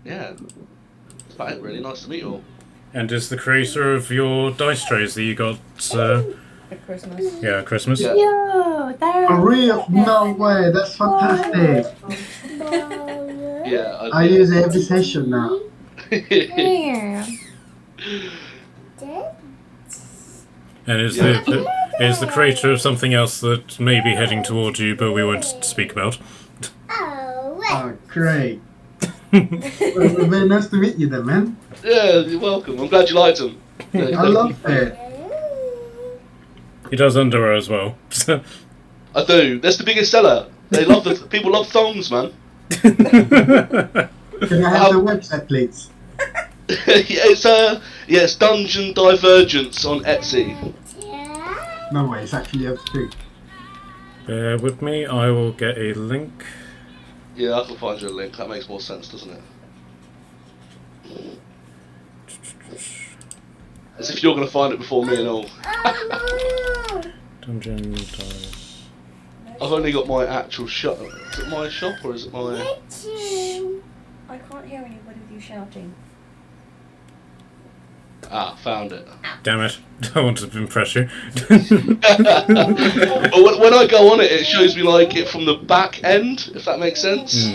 Yeah, that's about it really. Nice to meet you all. And is the creator of your dice trays that you got At Christmas. at Christmas? Yeah. Yo, For real? No way, that's fantastic. Yeah, I use it every session now. Here. And is the creator of something else that may be heading towards you, but we won't speak about? Oh, great. Well, very nice to meet you then, man. Yeah, you're welcome. I'm glad you liked them. Yeah, I love it. He does underwear as well. I do. That's the biggest seller. They love people love thongs, man. Can I have the website, please? It's Dungeon Divergence on Etsy. No way, it's actually a thing. Bear with me, I will get a link. Yeah, I can find you a link. That makes more sense, doesn't it? As if you're going to find it before me and all. Dungeon Dive. I've only got my actual shop. Is it my shop or is it my... I can't hear anybody with you shouting. Ah, found it. Damn it, I wanted to impress you. Well, when I go on it, it shows me like it from the back end, if that makes sense.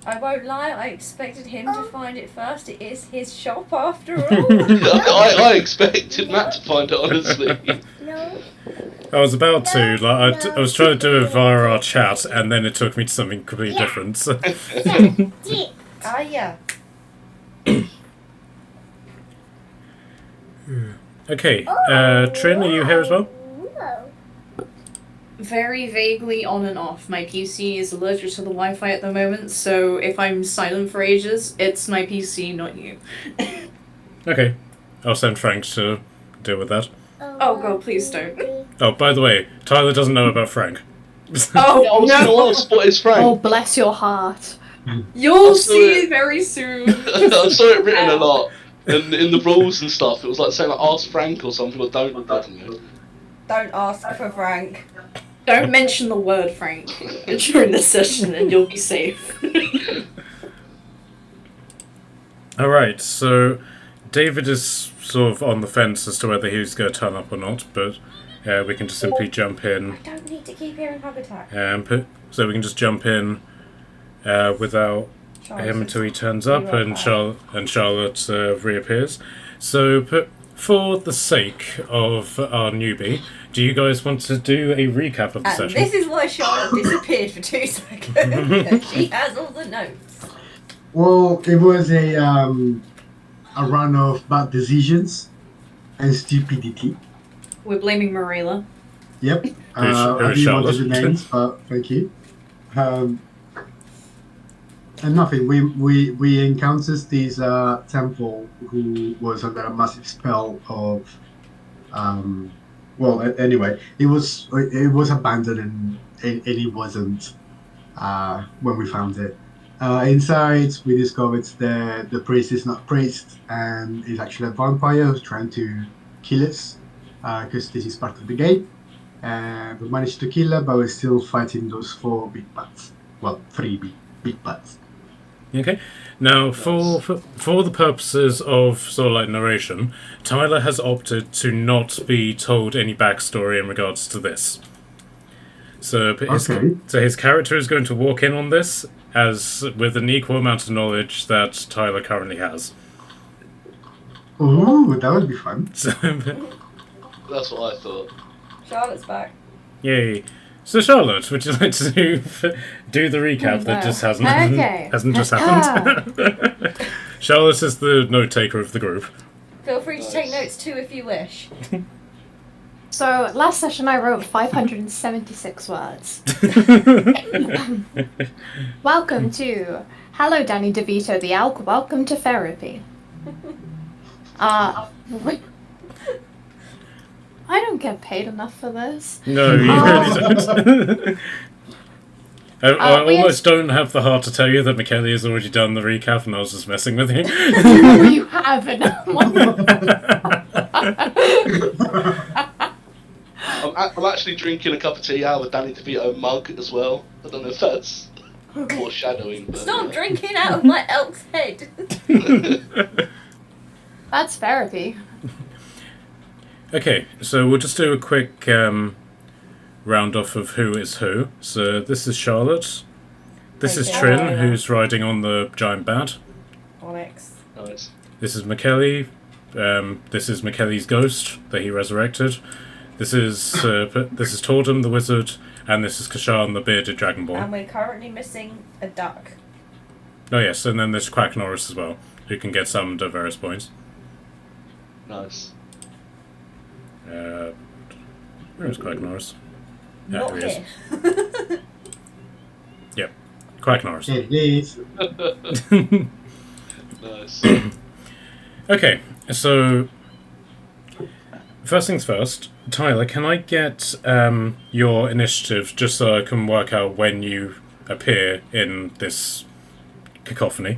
I won't lie, I expected him to find it first. It is his shop after all. I expected Matt to find it, honestly. I was about to, like, I was trying to do it via our chat, and then it took me to something completely different. So. Ah, yeah. Okay, Trin, are you here as well? Very vaguely on and off. My PC is allergic to the Wi-Fi at the moment, so if I'm silent for ages, it's my PC, not you. Okay, I'll send Frank to deal with that. Oh god, please don't. Oh, by the way, Tyler doesn't know about Frank. Oh, I was going to ask, what is Frank? Oh, bless your heart. You'll see very soon. I saw it written a lot. And in the rules and stuff, it was like saying like, ask Frank or something, or don't. Don't ask for Frank. Don't mention the word Frank during the session and you'll be safe. Alright, so David is sort of on the fence as to whether he's going to turn up or not, but we can just simply jump in. I don't need to keep hearing hug attack. So we can just jump in without him until he turns up and Charlotte reappears. So, for the sake of our newbie, do you guys want to do a recap of the session? This is why Charlotte disappeared for 2 seconds. She has all the notes. Well, it was a run of bad decisions and stupidity. We're blaming Marilla. Yep. I Who's didn't want to Charlotte? do names, but thank you. And nothing. We encountered this temple who was under a massive spell of. Anyway, it was abandoned and it wasn't when we found it. Inside, we discovered that the priest is not a priest and is actually a vampire who's trying to kill us because this is part of the game. We managed to kill her, but we're still fighting those 4 big bats. Well, 3 big bats. Okay. Now, for the purposes of sort of like narration, Tyler has opted to not be told any backstory in regards to this. So his character is going to walk in on this as with an equal amount of knowledge that Tyler currently has. Ooh, that would be fun. So, That's what I thought. Charlotte's back. yay. So Charlotte, would you like to do the recap that just hasn't just happened? Charlotte is the note taker of the group. Feel free to take notes too if you wish. So, last session I wrote 576 words. Welcome to... Hello, Danny DeVito the Elk. Welcome to therapy. I don't get paid enough for this. No, you really don't. I almost don't have the heart to tell you that McKelly has already done the recap and I was just messing with you. No, you haven't. I'm actually drinking a cup of tea out of a Danny DeVito mug as well. I don't know if that's... foreshadowing. But, Stop drinking out of my elk's head. That's therapy. Okay, so we'll just do a quick round off of who is who. So this is Charlotte. This is Okay. Trin, who's riding on the giant bat. Onyx. Nice. This is McKelly. This is McKelly's ghost that he resurrected. This is Tordum the wizard, and this is Kashan the bearded dragonborn. And we're currently missing a duck. Oh yes, and then there's Quack Norris as well, who can get summoned at various points. Nice. Where is Quack Norris? Yeah, Not here he is. here. Yep, Quack Norris. It is. Nice. Okay, so first things first, Tyler, can I get your initiative just so I can work out when you appear in this cacophony?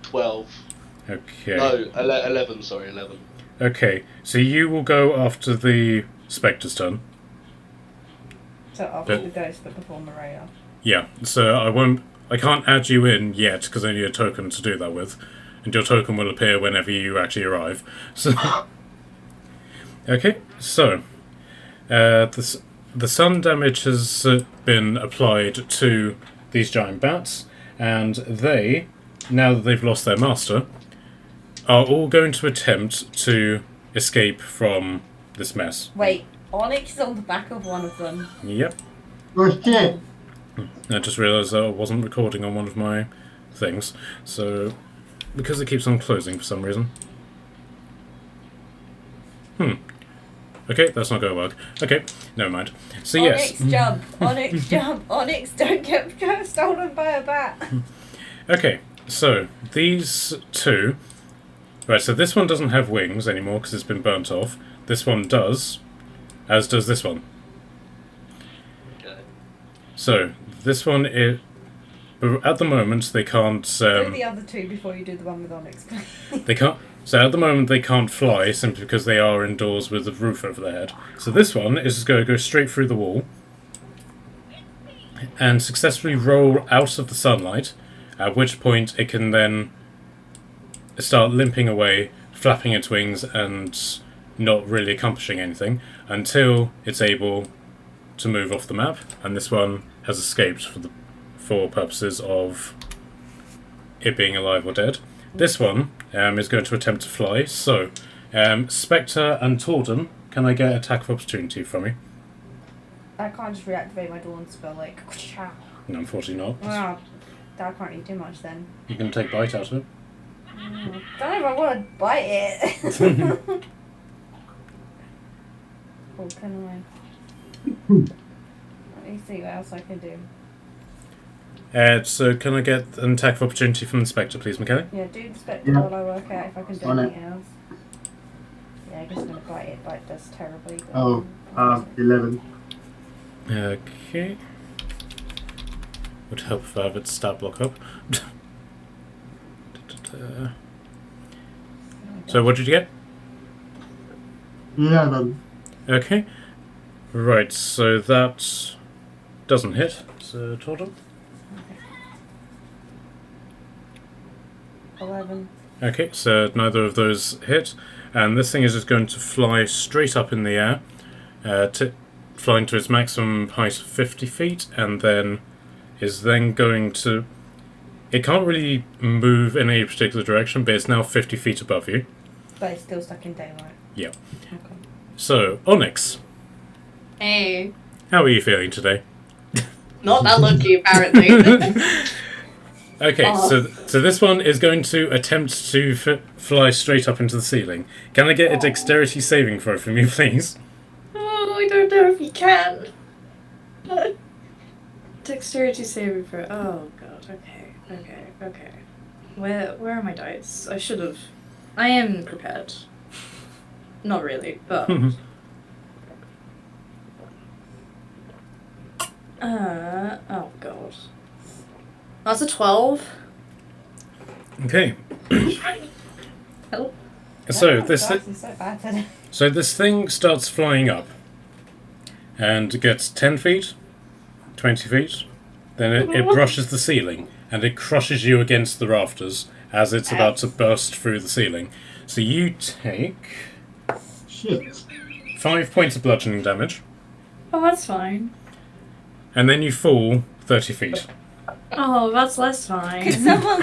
12. Okay. No, 11. Sorry, 11. Okay, so you will go after the Spectre's turn. So after But- the ghost, but before Maria. Yeah, so I can't add you in yet because I need a token to do that with, and your token will appear whenever you actually arrive. So, okay, so the sun damage has been applied to these giant bats, and they, now that they've lost their master, are all going to attempt to escape from this mess. Wait, Onyx is on the back of one of them. Yep. Oh shit! I just realised that I wasn't recording on one of my things, so because it keeps on closing for some reason. Okay, that's not going to work. Okay, never mind. So Onyx yes. jump, Onyx jump, Onyx don't get stolen by a bat. Okay, so these two. Right, so this one doesn't have wings anymore because it's been burnt off. This one does, as does this one. Okay. So this one is. At the moment, they can't. Do the other two before you do the one with Onyx, please. They can't. So at the moment they can't fly simply because they are indoors with a roof over their head. So this one is just going to go straight through the wall and successfully roll out of the sunlight, at which point it can then start limping away, flapping its wings and not really accomplishing anything until it's able to move off the map. And this one has escaped for purposes of it being alive or dead. This one is going to attempt to fly, so Spectre and Tordum, can I get attack of opportunity from you? I can't just reactivate my dawn spell like. No, unfortunately not. Wow, that can't really do much then. You can take bite out of it. Don't know if I want to bite it. Oh, can I? Let me see what else I can do. So can I get an attack of opportunity from the Spectre, please, McKelly? Yeah, do the spectre Yeah. while I work out if I can do On it. anything else. Yeah, I guess I'm gonna bite it. Bite does terribly. But Oh, 11. Okay. Would help if I have its stat block up. So what did you get? 11. Okay. Right, so that doesn't hit. So Tordum? 11. Okay, so neither of those hit, and this thing is just going to fly straight up in the air, flying to its maximum height of 50 feet, and then is then going to... It can't really move in any particular direction, but it's now 50 feet above you. But it's still stuck in daylight. Yeah. Okay. So, Onyx, Hey. how are you feeling today? Not that lucky, apparently. Okay, Oh. so this one is going to attempt to fly straight up into the ceiling. Can I get a dexterity saving throw from you, please? Oh, I don't know if you can. Dexterity saving throw. Oh god. Okay. Where are my dice? I should have. I am prepared. Not really, but. Oh god. That's a 12. Okay. Help. So Wow, this dice is so bad today. So this thing starts flying up and gets 10 feet, 20 feet. Then it brushes the ceiling, and it crushes you against the rafters as it's about to burst through the ceiling. So you take Shit. 5 points of bludgeoning damage, Oh, that's fine. and then you fall 30 feet. Oh, that's less Can fine. someone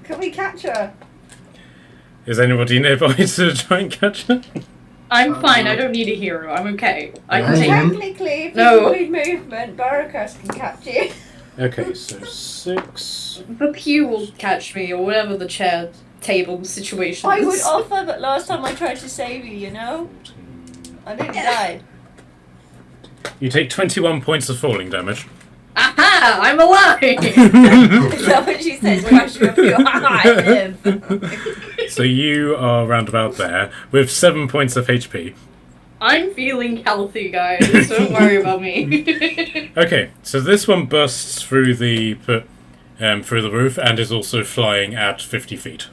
can we catch her? Is anybody nearby to try and catch her? I'm fine. I don't need a hero. I'm okay. I can I take. am. Technically, if No. you include movement, Barracus can catch you. Okay, so 6. The pew will catch me, or whatever the chair table situation I is. would offer, but last time I tried to save you, you know? I nearly died. You take 21 points of falling damage. Aha! I'm alive! Is that what she said? Crash you up your I live. So you are roundabout there with 7 points of HP. I'm feeling healthy, guys. Don't worry about me. Okay, so this one bursts through the roof and is also flying at 50 feet.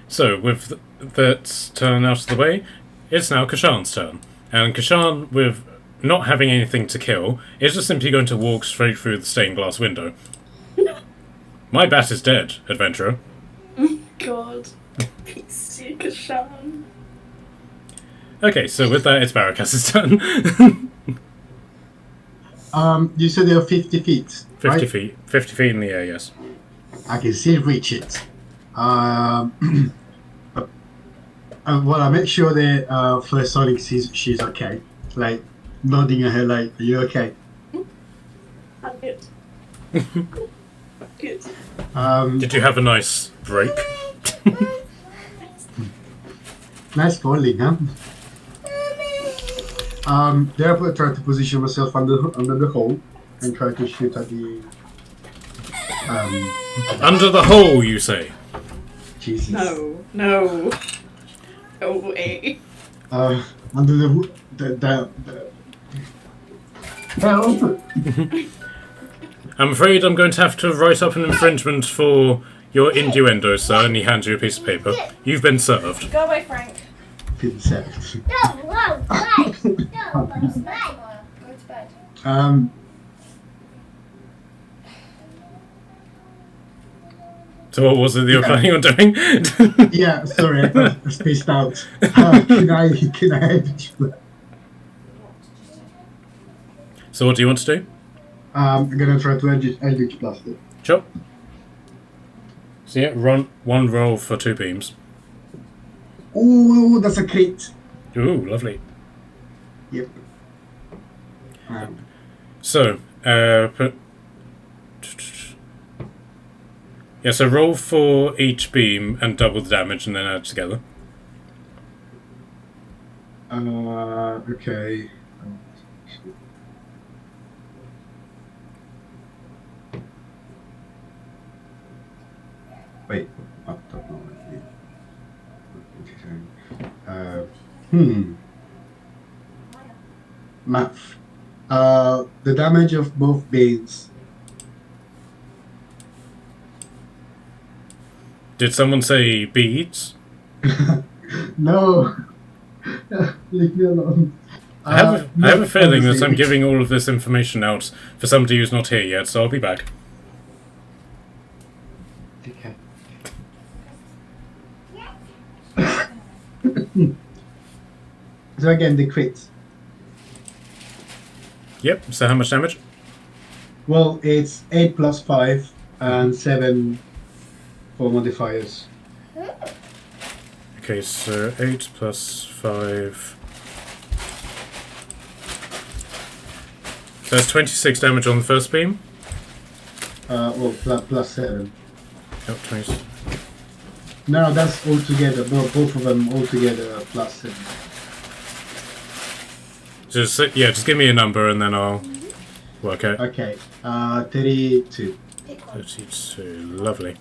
So with that turn out of the way, it's now Kashan's turn. And Kashan, with not having anything to kill, is just simply going to walk straight through the stained glass window. My bat is dead, adventurer. God. PC Kashan. Okay, so with that, it's Barracus' turn. You said they are 50 feet. 50 right? feet. 50 feet in the air, yes. I can still reach it. Well, I make sure that First Sonic sees she's okay. Like, nodding her head like, are you okay? I'm good. Good. Did you have a nice break? Nice falling, huh? Therefore, I try to position myself under the hole and try to shoot at the. Under the hole, you say? Jesus. No. No. Go away. Under the help! I'm afraid I'm going to have to write up an infringement for your innuendo, sir, and he hands you a piece of paper. You've been served. Go away, Frank. Consent. Go to bed. So what was it that you're planning on doing? Yeah, sorry, I spaced out. Can I help you? So what do you want to do? I'm gonna try to Eldritch Blast it. Sure. So yeah, run one roll for 2 beams. Ooh, that's a crit. Ooh, lovely. Yep. So, yeah, so roll for each beam and double the damage and then add it together. Okay. Wait. Math. The damage of both beams. Did someone say beads? No. Leave me alone. I have a feeling that I'm giving all of this information out for somebody who's not here yet, so I'll be back. Okay. So again, the crit. Yep, so how much damage? Well, it's 8 plus 5 and 7 for modifiers. Okay, so 8 plus 5. So that's 26 damage on the first beam. Well, plus 7. Yep, 20. No, that's all together. Both of them all together are plus 7. Just give me a number and then I'll work out. Okay, 32. 32, lovely.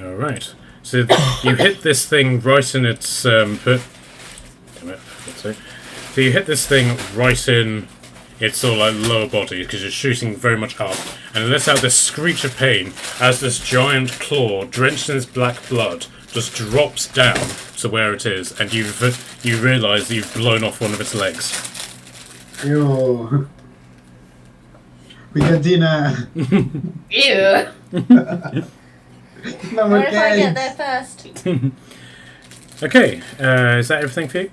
Alright. So you hit this thing right in its damn it, that's it. So you hit this thing right in its sort of like lower body because you're shooting very much up, and it lets out this screech of pain as this giant claw, drenched in its black blood, just drops down to where it is, and you realise that you've blown off one of its legs. Ew. We got dinner. Ew. No, What if I okay. get there first? Okay, is that everything for you?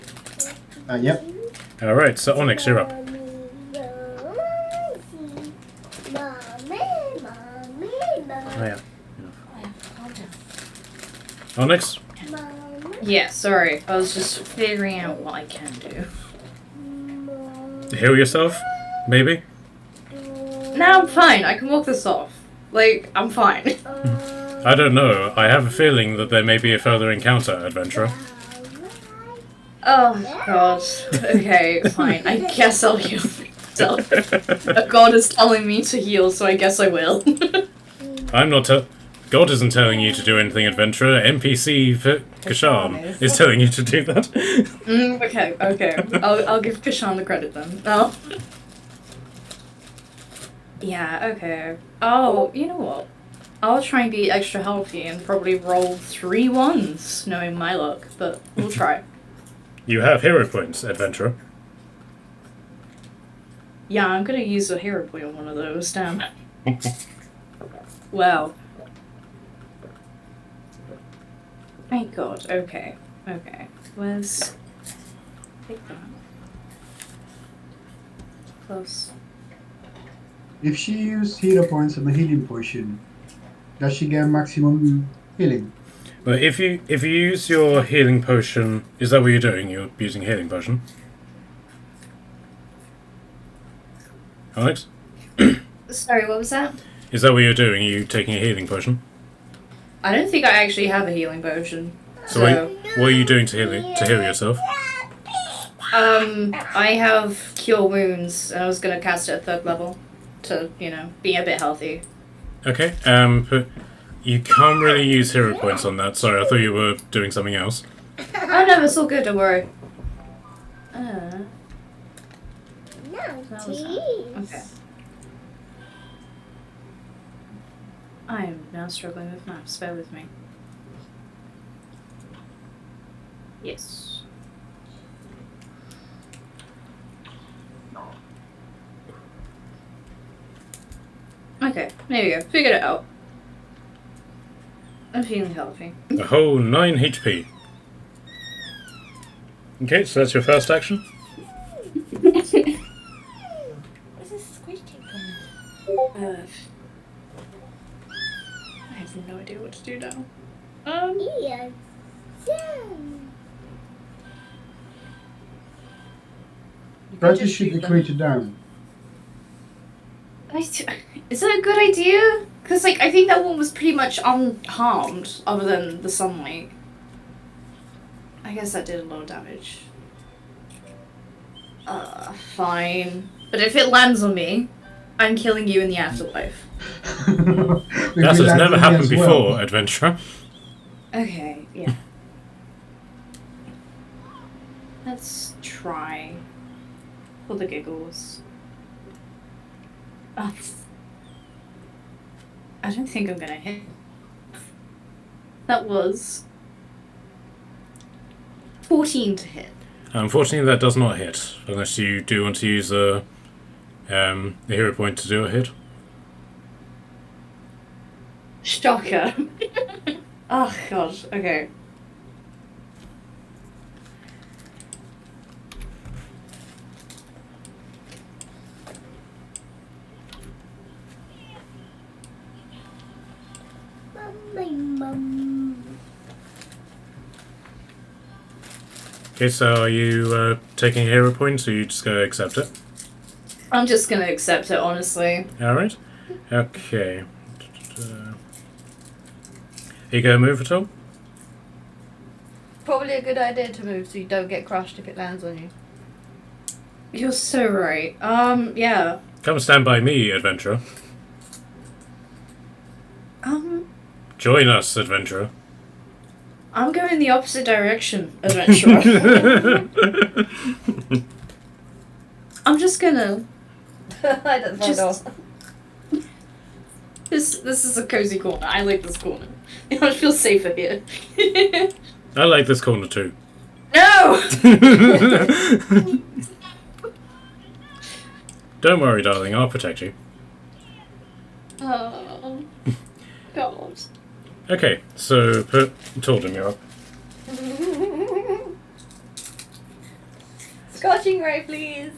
Yep. Alright, so Onyx, you're up. Oh, yeah. Onyx? Yeah, sorry. I was just figuring out what I can do. Heal yourself? Maybe? No, I'm fine. I can walk this off. Like, I'm fine. I don't know. I have a feeling that there may be a further encounter, adventurer. Oh, God. Okay, fine. I guess I'll heal myself. A god is telling me to heal, so I guess I will. I'm not God isn't telling you to do anything, adventurer. NPC Kashan is telling you to do that. Okay. I'll give Kashan the credit then. Oh. Yeah, okay. Oh, you know what? I'll try and be extra healthy and probably roll 3 ones, knowing my luck, but we'll try. You have hero points, adventurer. Yeah, I'm gonna use a hero point on one of those, damn. Wow. Thank God, okay. Where's... Take that. Close. If she used hero points on the healing potion, does she get maximum healing? Well, if you use your healing potion, is that what you're doing? You're using a healing potion, Alex? Sorry, what was that? Is that what you're doing? Are you taking a healing potion? I don't think I actually have a healing potion. So what are you doing to heal yourself? I have Cure Wounds, and I was gonna cast it at 3rd level to, be a bit healthy. Okay. But you can't really use hero points on that. Sorry, I thought you were doing something else. Oh no, it's all good, don't worry. That was okay. I am now struggling with maps, bear with me. Yes. Okay, there we go. Figured it out. I'm feeling healthy. A whole 9 HP. Okay, so that's your first action. Where's this squeaking from? I have no idea what to do now. Try to shoot the creature down. Is that a good idea? Because, I think that one was pretty much unharmed, other than the sunlight. I guess that did a lot of damage. Fine. But if it lands on me, I'm killing you in the afterlife. That has never happened before, adventurer. Okay, yeah. Let's try. For the giggles. I don't think I'm gonna hit. That was 14 to hit. Unfortunately, that does not hit, unless you do want to use a hero point to do a hit. Shocker. Oh god, okay. Okay, so are you taking a hero point, or are you just going to accept it? I'm just gonna accept it, honestly. Alright. Okay. Are you going to move at all? Probably a good idea to move so you don't get crushed if it lands on you. You're so right. Yeah. Come stand by me, adventurer. Join us, adventurer. I'm going the opposite direction, adventurer. I'm just gonna... I don't know. Just- This is a cozy corner. I like this corner. I feel safer here. I like this corner too. No! Don't worry, darling. I'll protect you. Oh, God. Okay, so told him you're up. Scorching ray, please.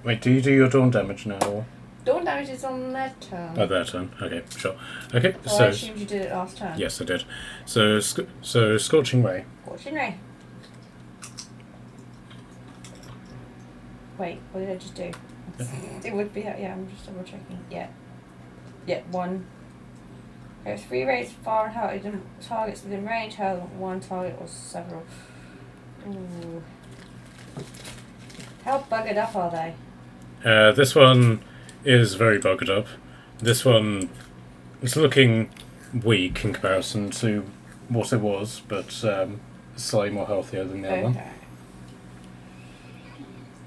Wait, do you do your dawn damage now? Or? Dawn damage is on their turn. Oh, their turn. Okay, sure. Okay, I so assumed you did it last turn. yes, I did. So scorching ray. Scorching ray. Wait, what did I just do? It would be, yeah, I'm just double checking. Yeah. Yeah, 1. There are 3 rays far out, targets within range, held 1 target or several. Ooh. How buggered up are they? This one is very buggered up. This one is looking weak in comparison to what it was, but slightly more healthier than the other one. Okay.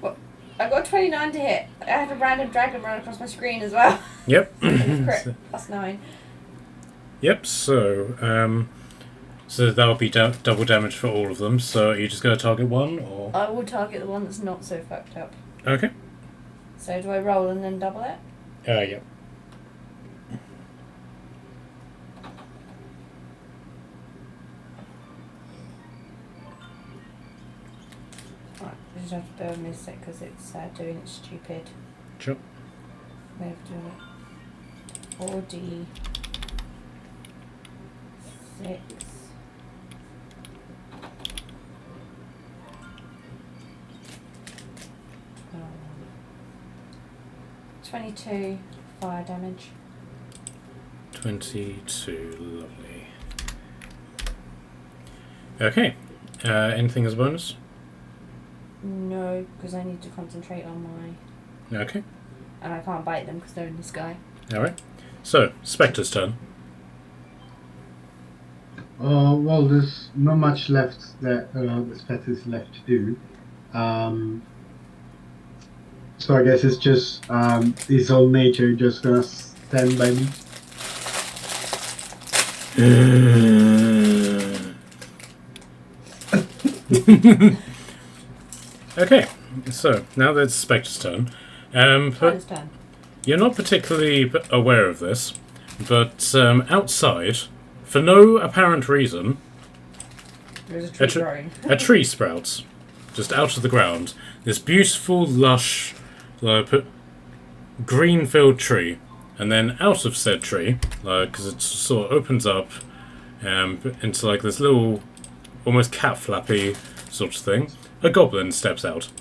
Well, I got 29 to hit. I had a random dragon run across my screen as well. Yep. Crit. That's 9. Yep, so that'll be double damage for all of them. So are you just going to target one, or? I will target the one that's not so fucked up. Okay. So do I roll and then double it? Yep. Right, I just have to bear with me a sec because it's doing it stupid Sure. way of doing it. 4D 6. 22 fire damage. 22, lovely. Okay. Anything as a bonus? No, because I need to concentrate on my... Okay. And I can't bite them because they're in the sky. Alright. So, Spectre's turn. Well, there's not much left that the Spectre is left to do. So I guess it's just his own nature just gonna stand by me. Okay, so now that it's Spectre's turn. Tiger's turn. You're not particularly aware of this, but outside, for no apparent reason, There's a tree tr- growing. a tree sprouts just out of the ground. This beautiful, lush, green-filled tree, and then out of said tree, because it sort of opens up into like this little, almost cat flappy sort of thing, a goblin steps out.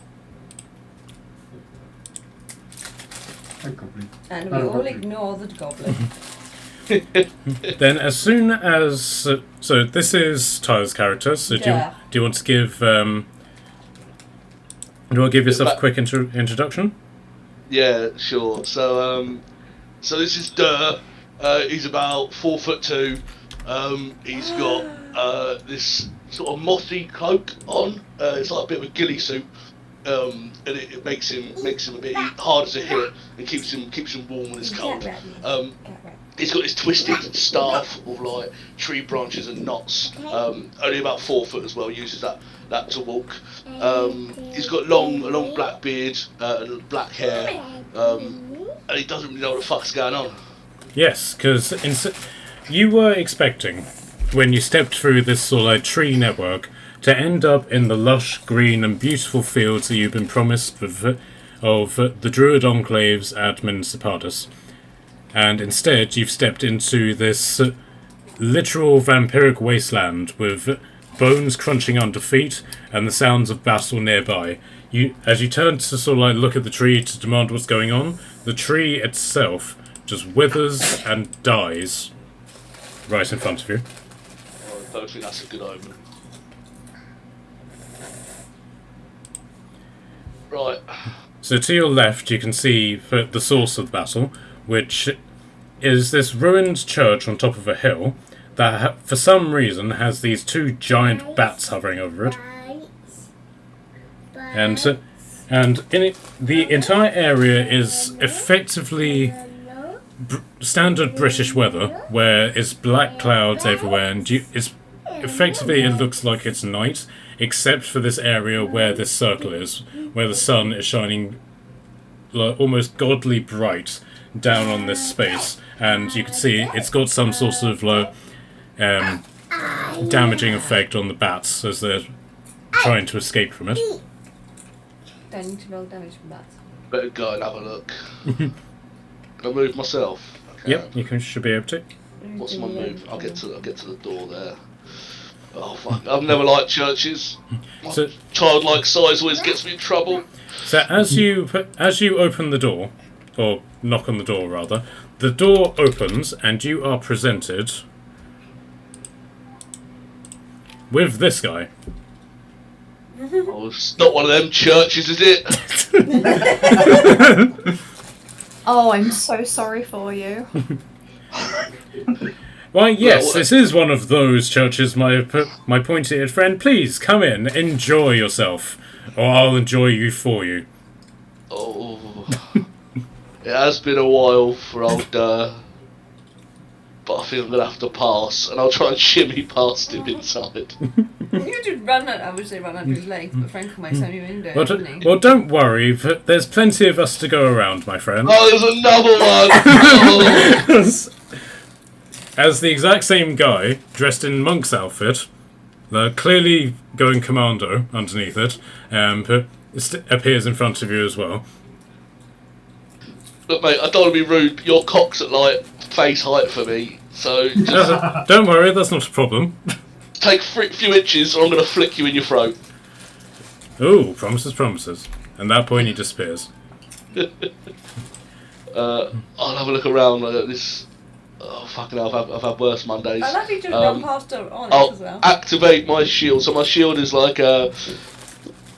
And we all ignore the goblin. Then, as soon as so, this is Tyler's character. So, do you want to give do you want to give yourself a quick introduction? Yeah, sure. So this is Durr. He's about 4'2". He's got this sort of mossy cloak on. It's like a bit of a ghillie suit, and it makes him a bit harder to hit and keeps him warm when it's cold. He's got this twisted staff of like tree branches and knots. Only about 4 foot as well. Uses that to walk. He's got a long black beard and black hair, and he doesn't really know what the fuck's going on. Yes, because you were expecting, when you stepped through this sort of like tree network, to end up in the lush, green, and beautiful fields that you've been promised of the Druid enclaves at Minas Tirith. And instead, you've stepped into this literal vampiric wasteland with bones crunching under feet and the sounds of battle nearby. As you turn to sort of like look at the tree to demand what's going on, the tree itself just withers and dies right in front of you. I don't think that's a good omen. Right. So to your left, you can see the source of the battle, which is this ruined church on top of a hill that, for some reason, has these 2 giant bats hovering over it. And in it, the entire area is effectively standard British weather, where it's black clouds everywhere, and it looks like it's night, except for this area where this circle is, where the sun is shining like almost godly bright down on this space, and you can see it's got some sort of damaging effect on the bats as they're trying to escape from it. Don't need to roll damage from that. Better go and have a look. Can I move myself? Okay. Yep, you should be able to. What's my move? I'll get to the door there. Oh fuck! I've never liked churches. My So- childlike size always gets me in trouble. So as you open the door, or knock on the door rather, the door opens and you are presented with this guy. Oh, it's not one of them churches, is it? Oh, I'm so sorry for you. Why, yes, Well, this is one of those churches, my pointy-eared friend. Please come in, enjoy yourself, or I'll enjoy you for you. Oh, it has been a while for old but I think I'm gonna have to pass, and I'll try and shimmy past him inside. You just run at, I would say run under his legs, but Frank might send you in there, Well, wouldn't he? well, don't worry, but there's plenty of us to go around, my friend. Oh, there's another one! Oh. As the exact same guy, dressed in monk's outfit, clearly going commando underneath it, appears in front of you as well. Look, mate, I don't want to be rude, but your cock's at like face height for me, so just Don't worry, that's not a problem. take a few inches, or I'm gonna flick you in your throat. Ooh, promises, promises. And at that point, he disappears. I'll have a look around at this. Oh fucking hell! I've had worse Mondays. I love you just run past her on it I'll as well. activate my shield. So my shield is like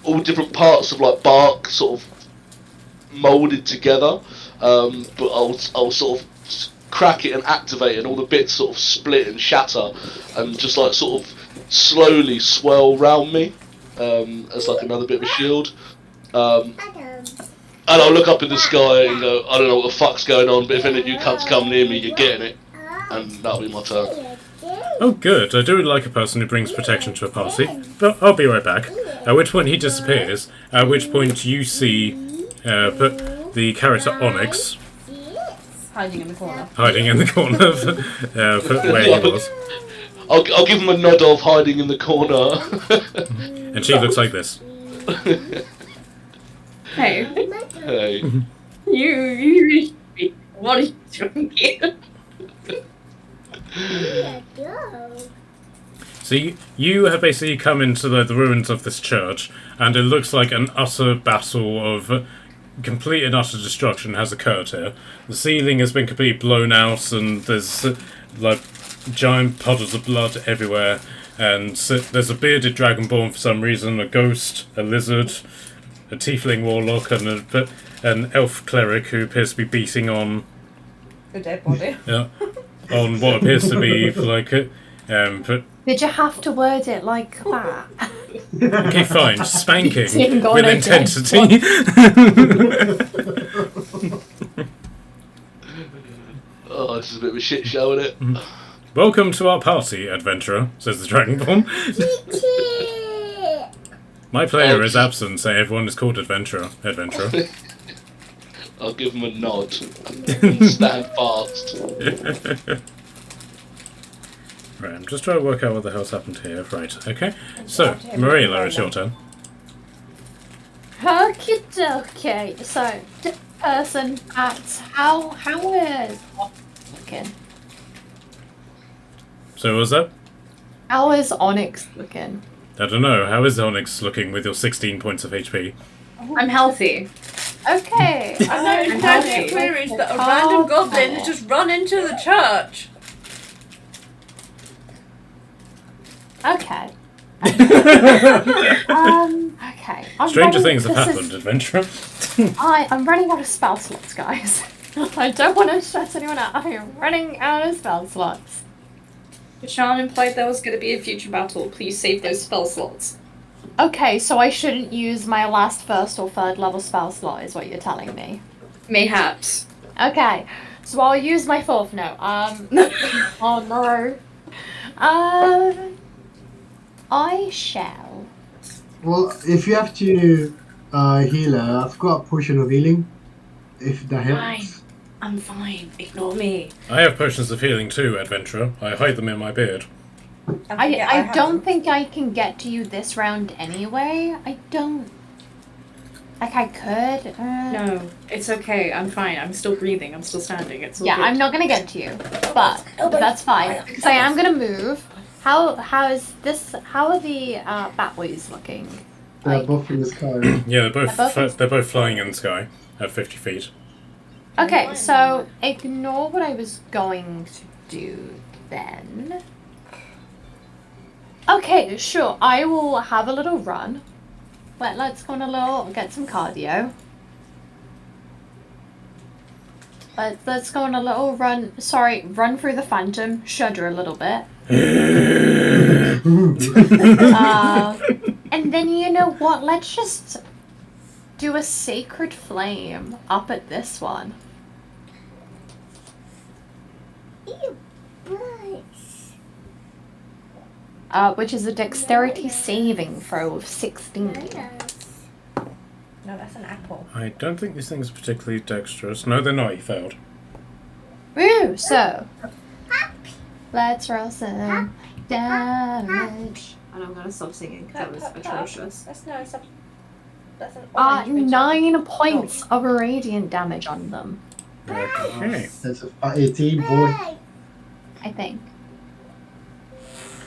all different parts of like bark, sort of molded together. But I'll sort of crack it and activate it, and all the bits sort of split and shatter, and just like sort of slowly swirl round me as like another bit of a shield. And I'll look up in the sky and go, I don't know what the fuck's going on, but if any of you cunts come near me, you're getting it. And that'll be my turn. Oh, good. I do like a person who brings protection to a party. But I'll be right back. At which point he disappears. At which point you see the character Onyx Hiding in the corner. hiding in the corner of where he was. I'll give him a nod of hiding in the corner. And she looks like this. Hey, Hey. you what are you doing here? So you have basically come into the ruins of this church, and it looks like an utter battle of complete and utter destruction has occurred here. The ceiling has been completely blown out, and there's like giant puddles of blood everywhere, and there's a bearded dragonborn for some reason, a ghost, a lizard, a tiefling warlock, and an elf cleric who appears to be beating on The dead body. on what appears to be like Did you have to word it like that? okay, fine, spanking Even going with again. intensity. Oh, this is a bit of a shit show, isn't it? Welcome to our party, adventurer, says the dragonborn. My player is absent, so everyone is called adventurer. I'll give him a nod and stand fast. Right, I'm just trying to work out what the hell's happened here. Right, okay. So, Marilla, it's your turn. Okay. So, the person acts. How is looking? So, what was that? How is Onyx looking? I don't know. How is Onyx looking with your 16 points of HP? I'm healthy. Okay. I know I'm it's happy. kind of clear is that a Oh, random goblin has just run into the church. Okay. Okay. Stranger things have happened, adventurer. I'm running out of spell slots, guys. I don't want to stress anyone out. I am running out of spell slots. Sean implied there was going to be a future battle. Please save those spell slots. Okay, so I shouldn't use my last first or third level spell slot, is what you're telling me. Mayhaps. Okay, so I'll use my fourth note. Oh no. I shall. Well, if you have to heal her, I've got a potion of healing. if that helps. I'm fine. Ignore me. I have potions of healing too, adventurer. I hide them in my beard. I don't think I can get to you this round anyway. I don't. Like, I could. No, it's okay. I'm fine. I'm still breathing. I'm still standing. It's all Yeah, good. I'm not gonna get to you, but that's fine because I am gonna move. How is this? How are the Batboys looking? They're Like- both in the sky. Yeah, both- they're both flying in the sky at 50 feet. Okay, so ignore what I was going to do then. Okay, sure. I will have a little run. Let's go on a little get some cardio. Let's go on a little run. Sorry, run through the phantom. Shudder a little bit. And then you know what? Let's just do a sacred flame up at this one. Which is a dexterity saving throw of 16. No, that's an apple. I don't think these things are particularly dexterous. No, they're not. He failed. Woo! So, let's roll some damage. And I'm gonna stop singing because that was atrocious. That's no, that's an orange bit. 9 points of radiant damage on them, Okay. That's a 18, boy. I think.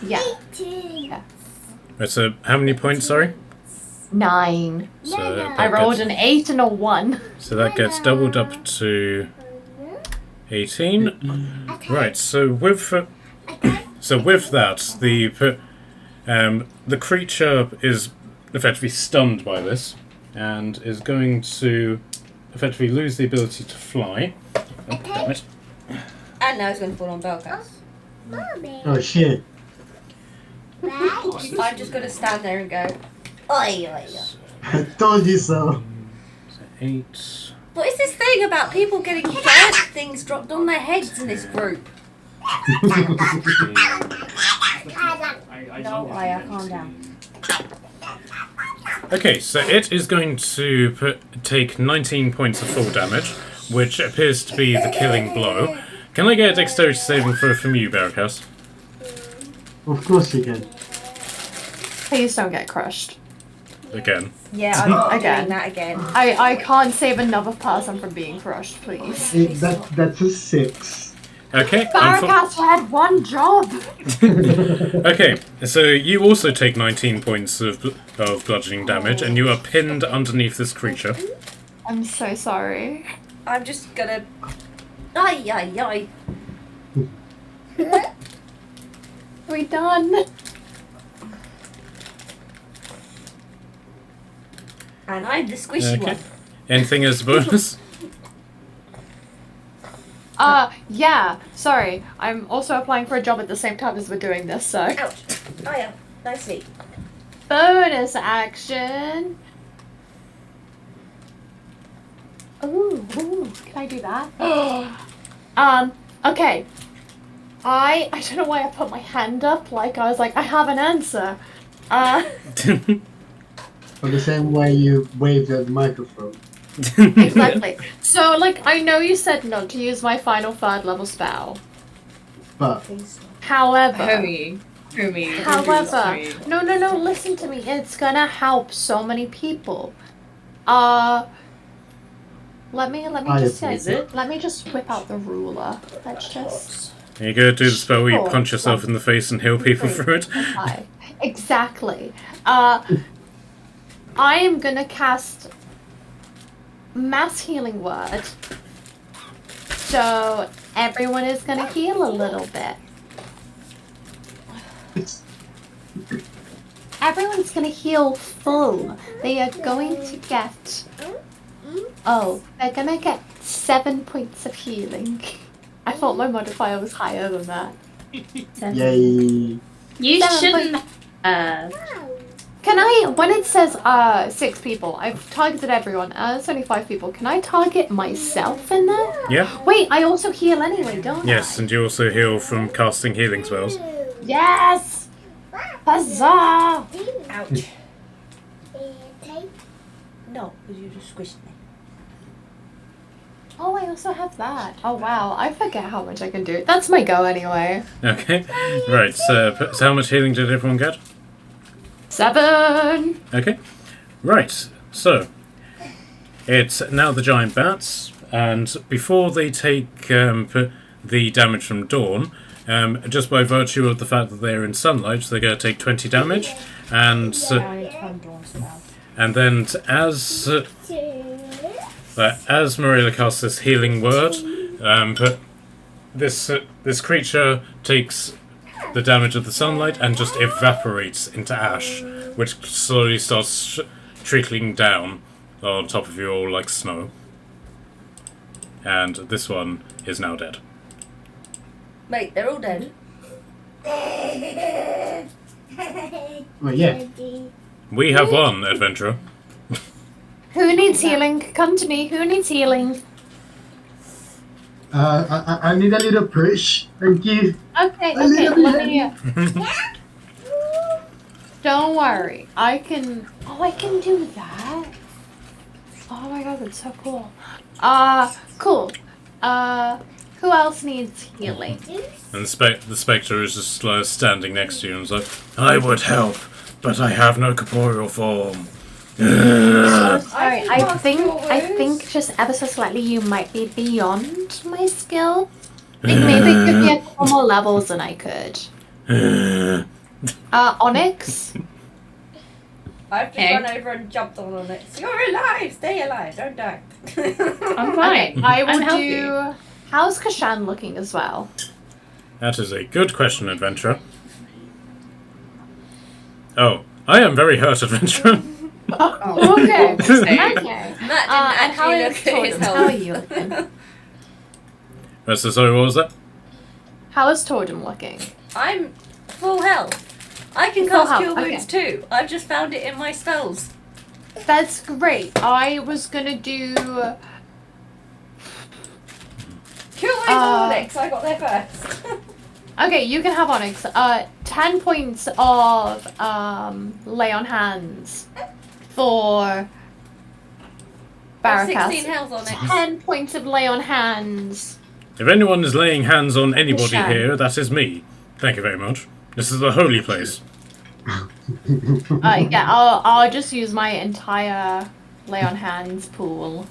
Yeah, Right, so how many points, sorry? 9. So I rolled an 8 and a 1. So that gets doubled up to 18. Right, so with that, the creature is effectively stunned by this and is going to effectively lose the ability to fly. Oh, damn it. And now it's going to fall on Belkas. Oh shit. I'm just going to stand there and go, oi, oi, oi. I told you so. So 8. What is this thing about people getting giant things dropped on their heads in this group? No, Aya, calm down. Okay, so it is going to take 19 points of full damage, which appears to be the killing blow. Can I get a dexterity saving throw from you, Barrackhouse? Of course you can. Please don't get crushed. Again. Yeah, I'm not Again. doing that again. I can't save another person from being crushed, please. That's a 6. Okay. Barrackhouse had one job! Okay, so you also take 19 points of bludgeoning damage, and you are pinned underneath this creature. I'm so sorry. I'm just gonna. Ay, ay, ay. We done? And I'm the squishy Okay. one. Anything as a bonus? Yeah, sorry. I'm also applying for a job at the same time as we're doing this, so. Ouch. Oh yeah, nicely. Bonus action! Ooh, can I do that? Okay. I don't know why I put my hand up, like I was like, I have an answer. For the same way you waved at the microphone. Exactly. So, like, I know you said not to use my final 3rd level spell. But However, Homie. no, listen to me. It's gonna help so many people. Let me just say, Is it? let me just whip out the ruler. Let's just. Are you going to do the spell where you Sure. punch yourself in the face and heal people through it? Hi. Exactly. I am gonna cast Mass Healing Word. So everyone is gonna heal a little bit. Everyone's gonna heal full. They are going to get. Oh, they're gonna get 7 points of healing. I thought my modifier was higher than that. yay. You 7 shouldn't. Can I, when it says 6 people, I've targeted everyone, it's only 5 people, can I target myself in there? Yeah. Wait, I also heal anyway, don't Yes, I? and you also heal from casting healing spells. Yes! Huzzah! Ouch. No, because you just squished me. Oh, I also have that. Oh wow, I forget how much I can do. That's my go anyway. Okay. Right. So how much healing did everyone get? 7. Okay. Right. So it's now the giant bats, and before they take the damage from Dawn, just by virtue of the fact that they're in sunlight, they're going to take 20 damage, and then as Marilla casts this healing word, this creature takes the damage of the sunlight and just evaporates into ash, which slowly starts trickling down on top of you all like snow. And this one is now dead. Mate, they're all dead. Well, yeah. We have one adventurer. Who needs healing? Come to me. Who needs healing? I need a little push. Thank you. Okay, let me. Don't worry. I can. Oh, I can do that. Oh my god, that's so cool. Cool. Who else needs healing? And the spectre is just standing next to you and is like, I would help, but I have no corporeal form. Sorry, I think just ever so slightly you might be beyond my skill. Like maybe it could be a couple more levels than I could. Onyx? I've just run over and jumped on Onyx. You're alive! Stay alive, don't die. I'm fine. I will I'm healthy. do... How's Kashan looking as well? That is a good question, adventurer. Oh, I am very hurt, adventurer. Oh, okay. Okay. Matt didn't And how actually is look at his Totem? How are health. you looking? So sorry, what was that? How is Totem looking? I'm full health. I can Full cast health, Cure Wounds too. I've just found it in my spells. That's great. I was gonna do... Cure Wounds on Onyx, I got there first. Okay, you can have Onyx. 10 points of lay on hands for I've Barakas. 16 health on Onyx. 10 points of lay on hands. If anyone is laying hands on anybody Kashan. here, that is me. Thank you very much. This is a holy place. Yeah, I'll just use my entire lay on hands pool.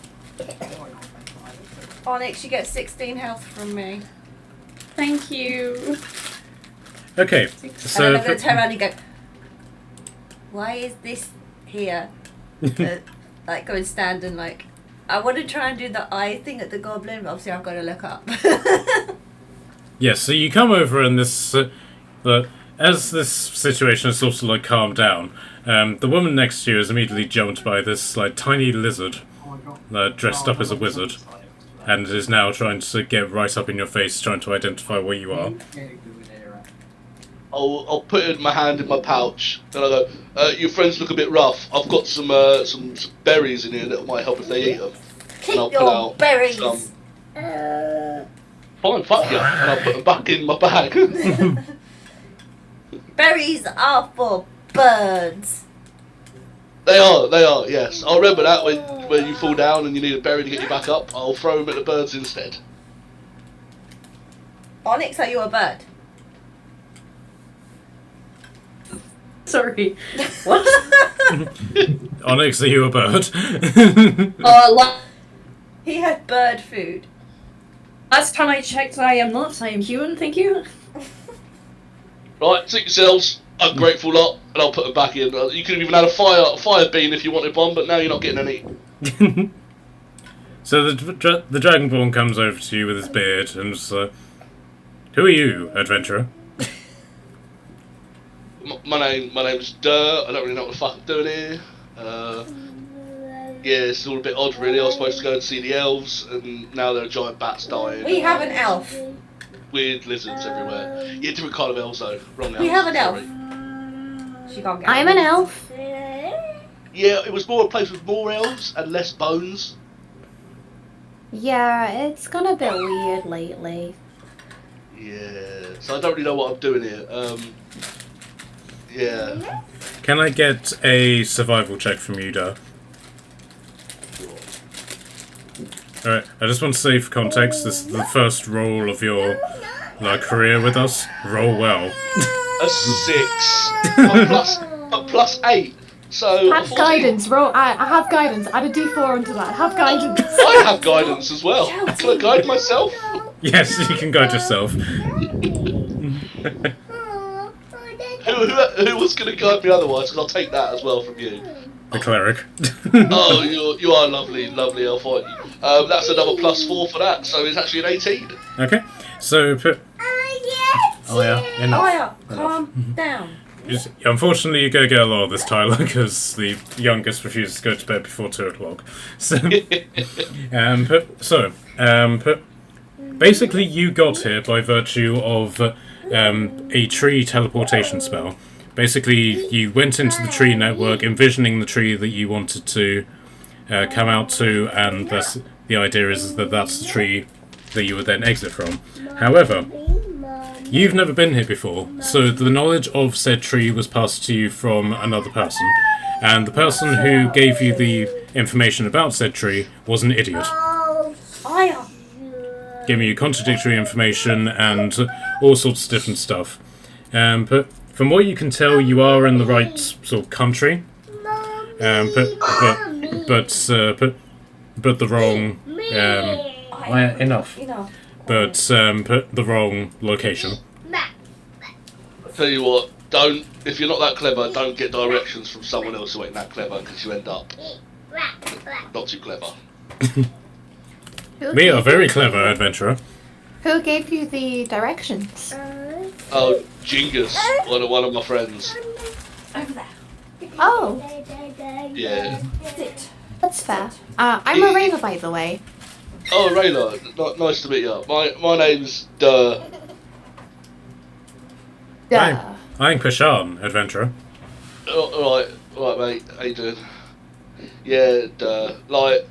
Onyx, you get 16 health from me. Thank you. Okay, And so then I'm going to turn around and go, why is this here? Like, go and stand and like, I want to try and do the eye thing at the goblin, but obviously I've got to look up. yes, so you come over and this, as this situation is sort of like calmed down, the woman next to you is immediately jumped by this like tiny lizard, dressed up as a wizard, and is now trying to get right up in your face, trying to identify where you are. I'll put my hand in my pouch, and I'll go, your friends look a bit rough. I've got some berries in here that might help if they eat them. Keep I'll your pull out berries. Fine, fuck you. And I'll put them back in my bag. Berries are for birds. They are, yes. I'll remember that when you fall down and you need a berry to get you back up. I'll throw them at the birds instead. Onyx, are you a bird? Sorry. What? Onyx, are you a bird? He had bird food. Last time I checked, I am not. I am human, thank you. Right, take yourselves. A grateful lot, and I'll put them back in. You could have even had a fire bean if you wanted one, but now you're not getting any. So the Dragonborn comes over to you with his beard and says, who are you, adventurer? My name's Durr. I don't really know what the fuck I'm doing here. Yeah, it's all a bit odd, really. I was supposed to go and see the elves, and now there are giant bats dying. We have an elf. Weird lizards everywhere. Yeah, different kind of elves though. Wrong elves. We have an elf. sorry. She can't get I'm out. an elf. Yeah, it was more a place with more elves and less bones. Yeah, it's gone a bit weird lately. Yeah, so I don't really know what I'm doing here. Yeah. Can I get a survival check from you, Dar? Alright, I just want to say for context, this is the first roll of your career with us. Roll well. A 6. but plus 8. So Have 14. guidance. Roll. I have guidance. Add a D4 onto that. Have guidance. I have guidance as well. Can I guide myself? Yes, you can guide yourself. Who was going to guide me otherwise? Because I'll take that as well from you. The cleric. Oh, you are lovely, lovely elf, aren't you? That's another +4 for that, so it's actually an 18. Okay, so put. Oh yeah, enough. Aya, calm down. Unfortunately, you go get a lot of this, Tyler, because the youngest refuses to go to bed before 2 o'clock. So, basically, you got here by virtue of a tree teleportation spell. Basically, you went into the tree network, envisioning the tree that you wanted to come out to, and the idea is that that's the tree that you would then exit from. However, you've never been here before, so the knowledge of said tree was passed to you from another person, and the person who gave you the information about said tree was an idiot. Aya. Giving you contradictory information and all sorts of different stuff. But from what you can tell, you are in the right sort of country, but the wrong. Enough. But the wrong location. Tell you what, if you're not that clever, don't get directions from someone else who ain't that clever, because you end up not too clever. We are very clever, adventurer. Who gave you the directions? Oh, Jingus, one of my friends. Over there. Oh, Yeah. Sit. that's fair. I'm Arena, by the way. Oh, Rayla, nice to meet you. My name's Yeah. I'm Krishan, adventurer. Right, mate. How you doing? Yeah, like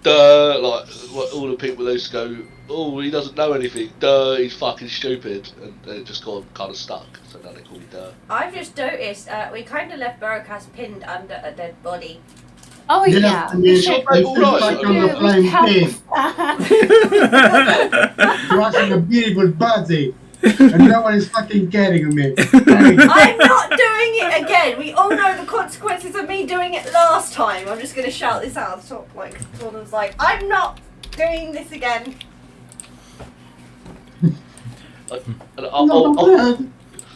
all the people used to go, oh, he doesn't know anything. He's fucking stupid, and it just got kind of stuck. So now they call me I've just noticed we kind of left Barocas pinned under a dead body. Oh yeah. and you should like on the flying pig. Crossing a beautiful body. And no one is fucking getting me. I'm not doing it again. We all know the consequences of me doing it last time. I'm just going to shout this out the top, like Gordon's like, I'm not doing this again.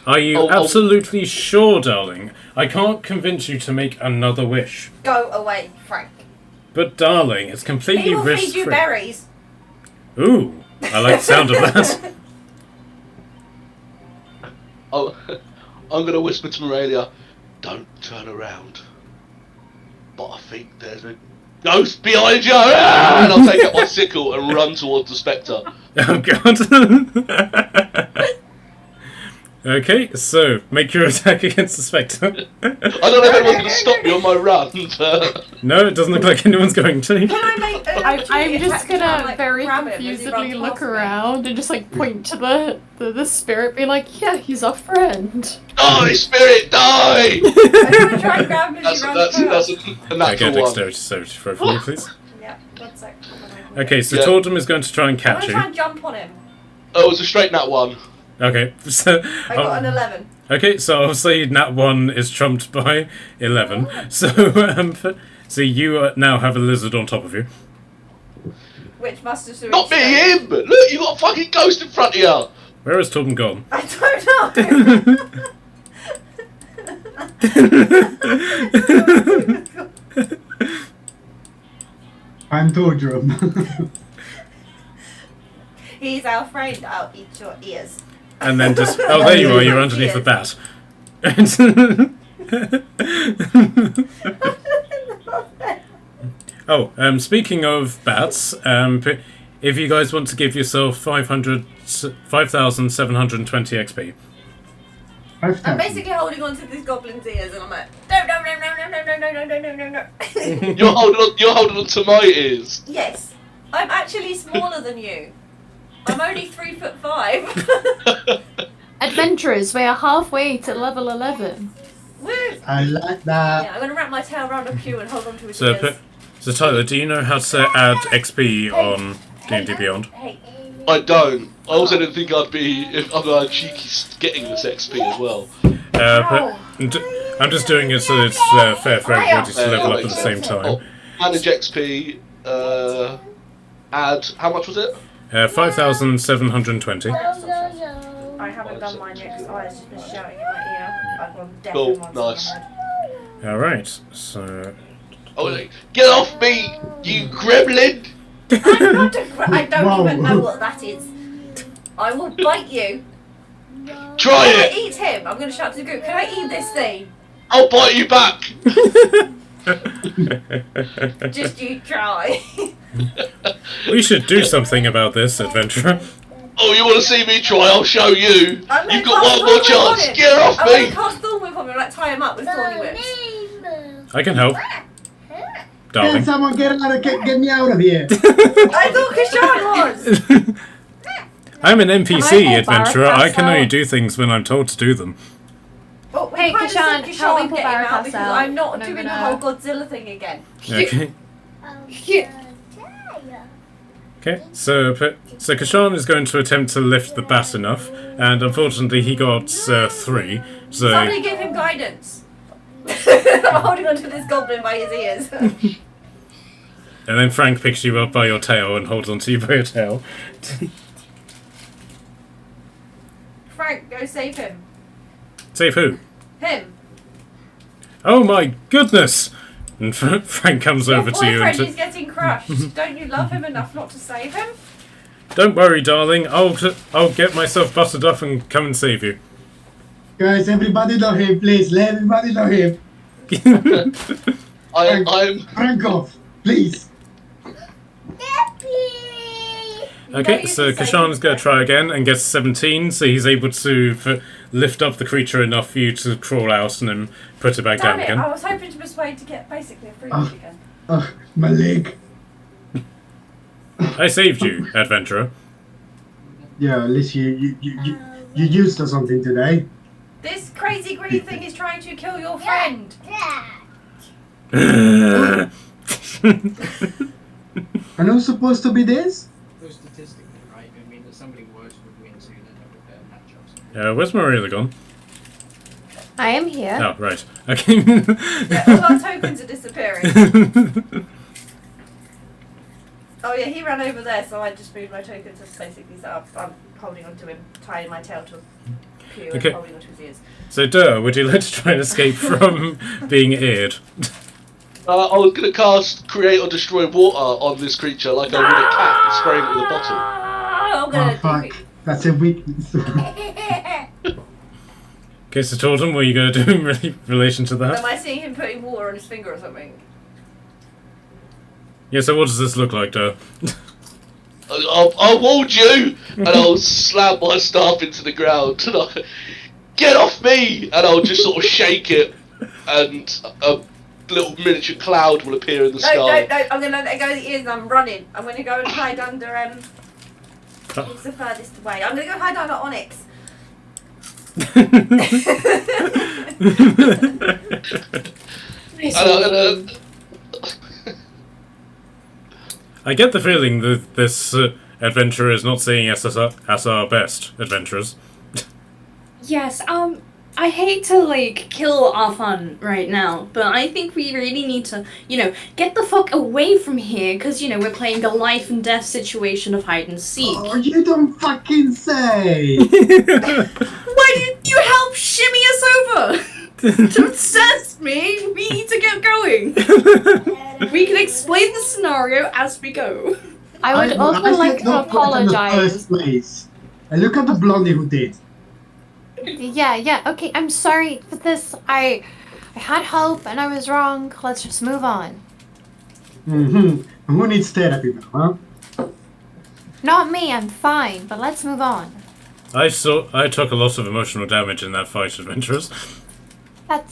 Are you absolutely sure, darling? I can't convince you to make another wish. Go away, Frank. But darling, it's completely He will feed risk-free. you berries. Ooh, I like the sound of that. Oh, I'm gonna whisper to Moralia, don't turn around. But I think there's a ghost behind you! Ah! And I'll take out my sickle and run towards the spectre. Oh god. Okay, so make your attack against the spectre. I don't know if anyone's gonna stop me on my run, but... No, it doesn't look like anyone's going to. Can I make I'm just gonna like, very grab him as he confusedly runs look past me? around and just like point to the spirit, being like, yeah, he's our friend. Die, spirit, die! I'm gonna try and grab him as he runs That's past. a Okay, natural one. dexterity saved for you, please. Yeah, 1 sec. Okay, so Yeah. Tordum is going to try and I'm catch gonna try you. and jump on him. Oh, it was a straight nat 1. Okay, so I got an 11. okay, so obviously Nat 1 is trumped by 11. So so you now have a lizard on top of you. Which must have survived. Not me, him! Look, you got a fucking ghost in front of you! Where is Tordum gone? I don't know. I'm Tordrum. He's our friend. I'll eat your ears. And then just oh, there you are. You're underneath the bat. Oh, speaking of bats, if you guys want to give yourself 5,720 XP. I'm basically holding on to this goblin's ears, and I'm like, no. You're holding on to my ears. Yes, I'm actually smaller than you. I'm only 3'5". Adventurers, we are halfway to level 11. Woo! I like that. Yeah, I'm gonna wrap my tail around a pew and hold on to his So ears. So Tyler, do you know how to add XP on D&D Beyond? I don't. I also didn't think I'd be, if I'm like cheeky, getting this XP as well. But I'm just doing it so it's fair for everybody to level up at the same time. Oh, manage XP, add, how much was it? 5,720. I haven't done mine yet because Aya's just been shouting in my ear. I've gone deaf Cool, in one nice. side. Alright, so... I was like, get off me, you gremlin! I'm not a I don't Whoa. even know what that is. I will bite you. Try Can I it! eat him? I'm going to shout to the group. Can I eat this thing? I'll bite you back! Just you try. We should do something about this, adventurer. Oh, you want to see me try? I'll show you! I'm gonna You've got cast one more Thorn Whip on chance! him. Get off I'm going me! to cast Thorn Whip on him and like, tie him up with thorny whips. I can help. Can Darling. someone get me out of here? I thought Kashan was! I'm an Can NPC, I pull adventurer. I can Barracuda only out? do things when I'm told to do them. Well, we Hey, kinda said Kashan, Kashan help me pull get him out Barracuda because out, I'm not and I'm doing the gonna- whole Godzilla thing again. Okay. Okay, so Kashan is going to attempt to lift the bat enough, and unfortunately he got 3. So Somebody give him guidance. I'm holding onto this goblin by his ears. and then Frank picks you up by your tail and holds onto you by your tail. Frank, go save him. Save who? Him. Oh my goodness! And Frank comes Your over to you and boyfriend is getting crushed. Don't you love him enough not to save him? don't worry, darling. I'll get myself buttered up and come and save you. Guys, everybody know him, please. Let everybody know him. I'm Frank off, please. Okay, you so can save Kashan's him, going to try again and gets 17, so he's able to lift up the creature enough for you to crawl out and then put it back Damn down it, again. I was hoping to persuade to get basically a free hit again. Oh, my leg. I saved you, adventurer. Yeah, at least you used or something today. This crazy green thing is trying to kill your friend. I know supposed to be this? So statistically, right, it would mean that somebody worse would win too than better matchups. Where's Marilla gone? I am here. Oh, right. Okay. Yeah, all our tokens are disappearing. Oh yeah, he ran over there, so I just moved my tokens to basically set up. I'm holding onto him, tying my tail to a pew Okay. and holding onto his ears. So, Durr, would you like to try and escape from being eared? I was going to cast Create or Destroy Water on this creature like I would a cat, spraying it with a bottle. I'm Oh, gonna fuck. That's a weakness. Okay, so Torton, what are you going to do in relation to Am that? I seeing him putting water on his finger or something? Yeah, so what does this look like, Durr? I'll hold you, and I'll slam my staff into the ground, and I'll get off me, and I'll just sort of shake it, and a little miniature cloud will appear in the No, sky. no, I'm gonna let go of the ears and I'm running. I'm gonna go and hide under what's the furthest away? I'm gonna go hide under Onyx. And I get the feeling that this adventurer is not seeing us as our best adventurers. Yes, I hate to, like, kill our fun right now, but I think we really need to, get the fuck away from here, because, we're playing a life and death situation of hide and seek. Oh, you don't fucking say! Why didn't you help shimmy us over? Don't stress me, we need to get going. We can explain the scenario as we go. I would also I like said to don't put it in the apologize. first place. And look at the blondie who did. Yeah, okay, I'm sorry for this. I had hope and I was wrong. Let's just move on. Mm-hmm. Who needs therapy now, huh? Not me, I'm fine, but let's move on. I took a lot of emotional damage in that fight, adventurers. I'm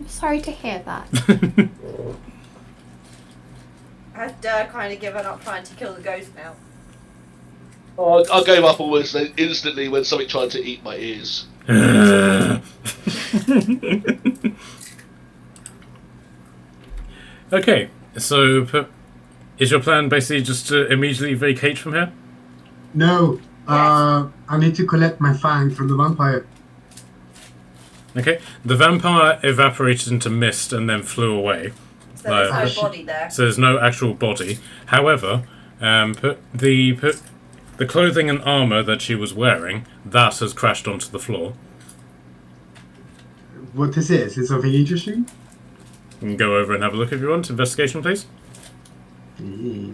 sorry to hear that. Has kind of given up trying to kill the ghost now? Oh, I gave up almost instantly when something tried to eat my ears. Okay, So, is your plan basically just to immediately vacate from here? No, I need to collect my fang from the vampire. Okay. The vampire evaporated into mist and then flew away. So there's No. no body there. So there's no actual body. However, the clothing and armor that she was wearing, that has crashed onto the floor. What is it? Is it something interesting? You can go over and have a look if you want. Investigation, please. Yeah.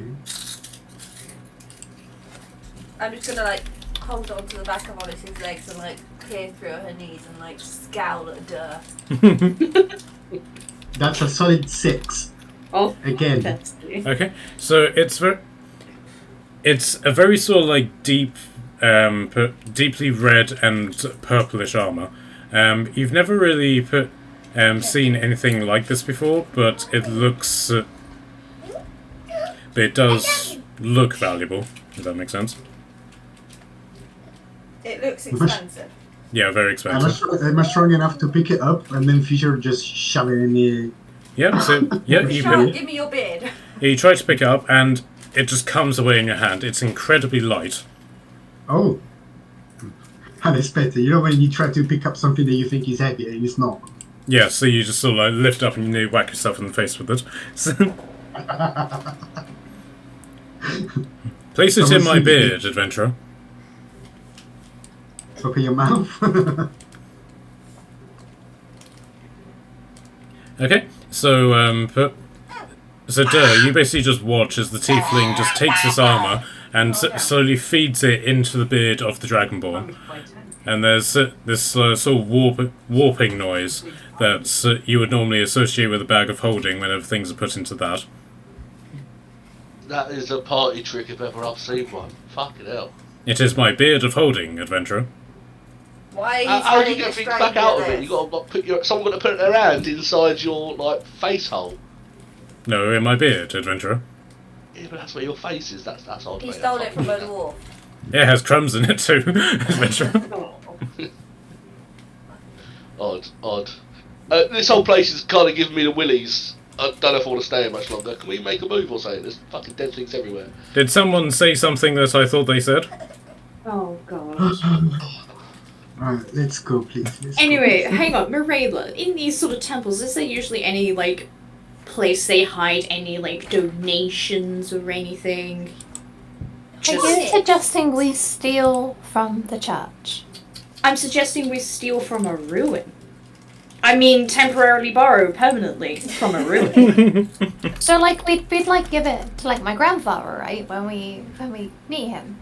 I'm just gonna like hold on to the back of Alice's legs and like peer through her knees and like scowl at Durr. That's a solid 6. Oh, Again. that's good. Okay, so it's a very sort of like deeply red and purplish armor. You've never really seen anything like this before, but it looks, but it does look valuable. If that makes sense. It looks expensive. Yeah, very expensive. Am I strong enough to pick it up and then Fisher just shove it in the... Yeah, so yeah, Sean, give me your beard. you try to pick it up and it just comes away in your hand. It's incredibly light. Oh. Unexpected. You know when you try to pick up something that you think is heavy and it's not. Yeah, so you just sort of like lift up and you nearly whack yourself in the face with it. So, place it in my beard, adventurer. Open your mouth. Okay, so so Durr, you basically just watch as the tiefling just takes this armor and slowly feeds it into the beard of the dragonborn, and there's this sort of warping noise that you would normally associate with a bag of holding whenever things are put into that. That is a party trick if ever I've seen one. Fucking hell. It is my beard of holding, adventurer. Why are you How do you telling get a things stranger back out of this? it? You got to like, put someone got to put their hand inside your like face hole. No, in my beard, adventurer. Yeah, but that's where your face is. That's odd. He mate. stole That's it from a fucking- dwarf. It has crumbs in it too, adventurer. Odd. This whole place is kind of giving me the willies. I don't know if I want to stay here much longer. Can we make a move or something? There's fucking dead things everywhere. Did someone say something that I thought they said? Oh god. Alright, let's go, please. Let's Anyway, go. hang on, Mirela, in these sort of temples, is there usually any, like, place they hide any, like, donations or anything? Are you suggesting we steal from the church? I'm suggesting we steal from a ruin. I mean, temporarily borrow permanently from a ruin. So like we'd like give it to like my grandfather, right? When we meet him.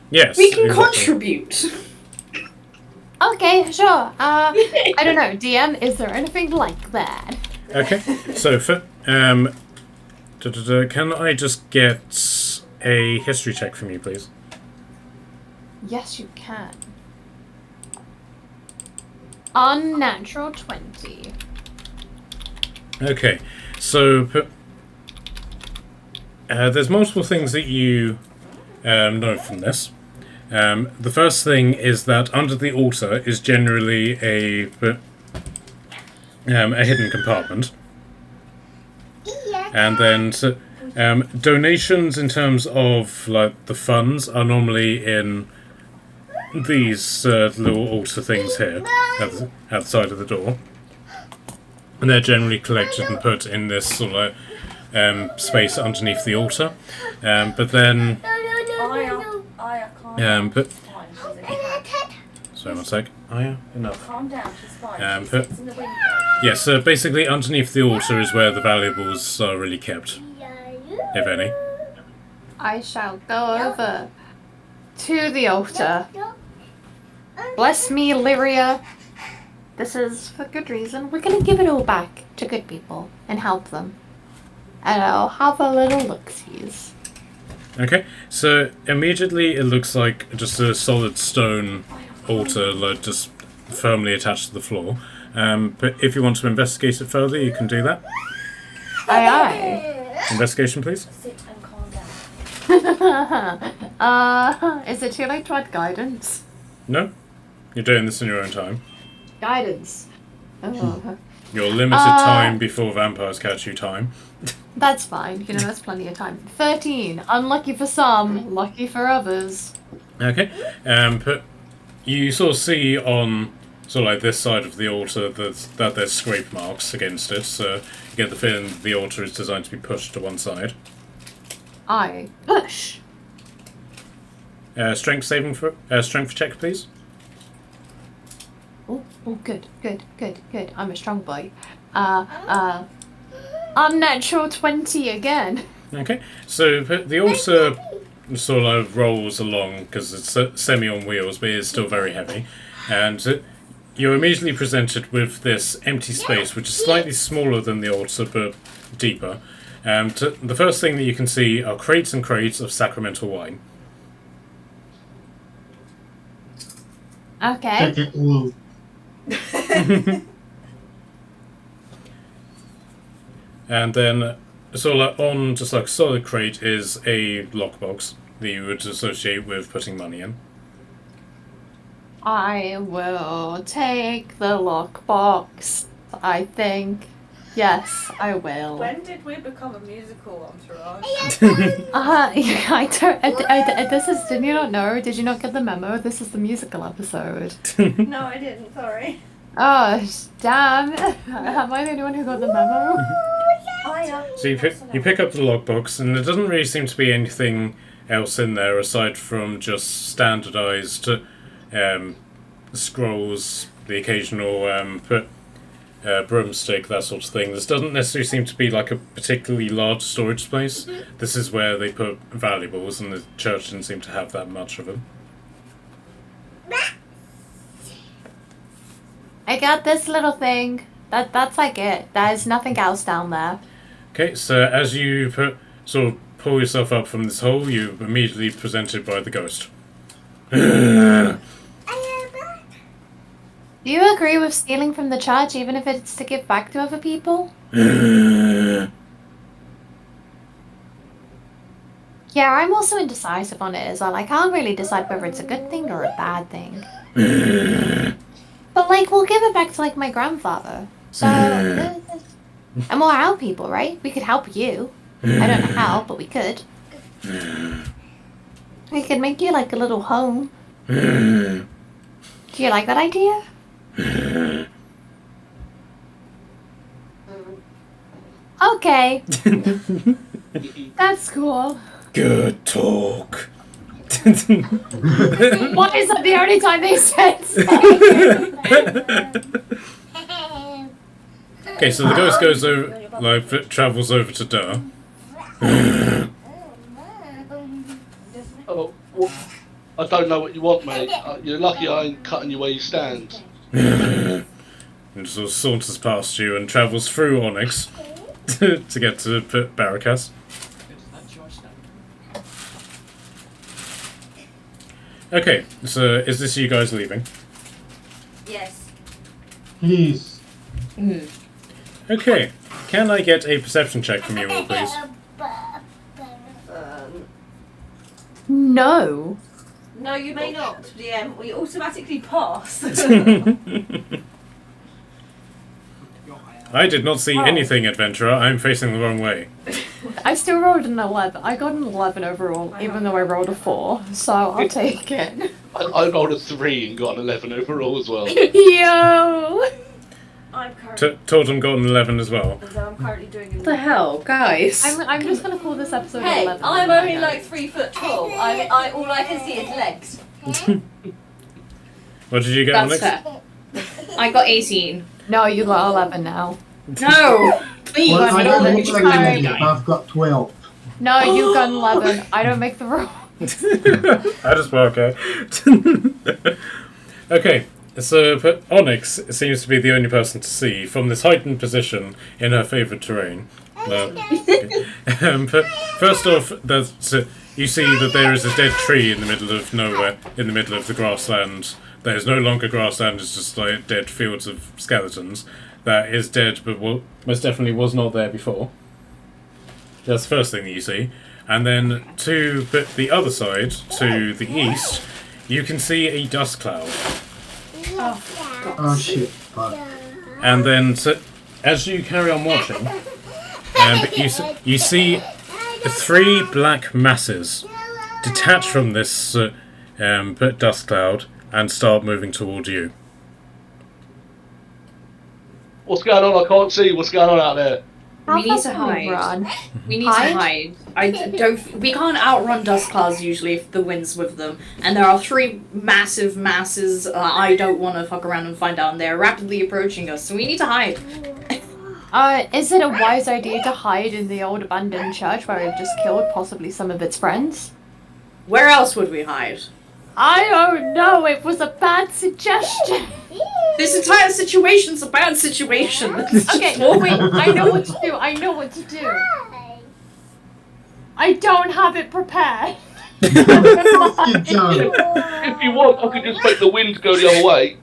Yes. We can exactly. contribute. Okay, sure. I don't know, DM, is there anything like that? Okay, so for can I just get a history check from you, please? Yes, you can. Unnatural 20. Okay, so there's multiple things that you know from this. The first thing is that under the altar is generally a hidden compartment, and then donations in terms of like the funds are normally in these little altar things here at the side of the door, and they're generally collected and put in this sort of space underneath the altar. But then, Aya, calm down. but She's fine. She's a cat. sorry, one sec. Oh yeah, enough. Calm down. She's fine. She but- sits in the window. Yeah, so basically underneath the altar is where the valuables are really kept, if any. I shall go over to the altar. Bless me, Lyria. This is for good reason. We're gonna give it all back to good people and help them. And I'll have a little look-sees. Okay, so immediately it looks like just a solid stone altar, like just firmly attached to the floor. But if you want to investigate it further, you can do that. Aye Investigation, please. Sit and calm down. aye. Is it too late to add guidance? No? You're doing this in your own time. Guidance. Oh. Your limited time before vampires catch you time. That's fine. You know, that's plenty of time. 13. Unlucky for some, lucky for others. Okay. But you sort of see on sort of like this side of the altar that there's scrape marks against it, so you get the feeling the altar is designed to be pushed to one side. I push. Strength check, please. Oh, good. I'm a strong boy. Unnatural 20 again. Okay, so the altar sort of rolls along because it's semi on wheels, but it's still very heavy, and you're immediately presented with this empty space, which is slightly smaller than the altar but deeper. The first thing that you can see are crates and crates of sacramental wine. Okay. Take it all. And then, sort of like on just like a solid crate is a lockbox that you would associate with putting money in. I will take the lockbox, I think. Yes, I will. When did we become a musical entourage? I don't. This is. Did you not know? Did you not get the memo? This is the musical episode. No, I didn't. Sorry. Oh, damn! Am I the only one who got the memo? So you pick up the logbox, and there doesn't really seem to be anything else in there aside from just standardized scrolls, the occasional broomstick, that sort of thing. This doesn't necessarily seem to be like a particularly large storage space. This is where they put valuables, and the church didn't seem to have that much of them. I got this little thing. That's like it. There's nothing else down there. Okay, so as you sort of pull yourself up from this hole, you're immediately presented by the ghost. Do you agree with stealing from the church, even if it's to give back to other people? Yeah, I'm also indecisive on it as well. I can't really decide whether it's a good thing or a bad thing. But, like, we'll give it back to, like, my grandfather. So, and we'll help people, right? We could help you. I don't know how, but we could. We could make you, like, a little home. Do you like that idea? Okay. That's cool. Good talk. Why is that the only time they said so? Okay, so the ghost goes over, like, travels over to Durr. Oh, well, I don't know what you want, mate. You're lucky I ain't cutting you where you stand. And sort of saunters past you and travels through Onyx to get to Barracas. Okay, so is this you guys leaving? Yes. Please. Okay, can I get a perception check from you all, please? No. No, you may not, DM. We automatically pass. I did not see anything, adventurer. I'm facing the wrong way. I still rolled an 11. I got an 11 overall, even though I rolled a 4. So I'll take it. I rolled a 3 and got an 11 overall as well. Yo! I'm currently, Totem got an 11 as well. I'm currently doing What the hell, guys? I'm just gonna call this episode Hey, 11. I'm only like 3 foot tall. I all I can see is legs. What did you get, That's Onyx? fair. I got 18. No, you got 11 now. No! Please, Well, I don't don't let me look like try. an idiot. I've got 12. No, you got 11. I don't make the rule. I just work out. Okay, so but Onyx seems to be the only person to see from this heightened position in her favourite terrain. But first off, you see that there is a dead tree in the middle of nowhere, in the middle of the grassland. There is no longer grassland; it's just like dead fields of skeletons. That is dead, but most definitely was not there before. That's the first thing that you see. And then to the other side, to the east, you can see a dust cloud. Oh shit. Fuck. And then as you carry on watching, you see 3 black masses detach from this dust cloud and start moving toward you. What's going on? I can't see. What's going on out there? We need fast to can we hide. run? We need Hide? to hide. We can't outrun dust clouds usually if the wind's with them. And there are 3 massive masses. I don't want to fuck around and find out. And they're rapidly approaching us, so we need to hide. Is it a wise idea to hide in the old abandoned church where we've just killed possibly some of its friends? Where else would we hide? I don't know. It was a bad suggestion. This entire situation's a bad situation. Okay, wait. I know what to do. I know what to do. I don't have it prepared. You don't. If you want, I could just make the wind go the other way.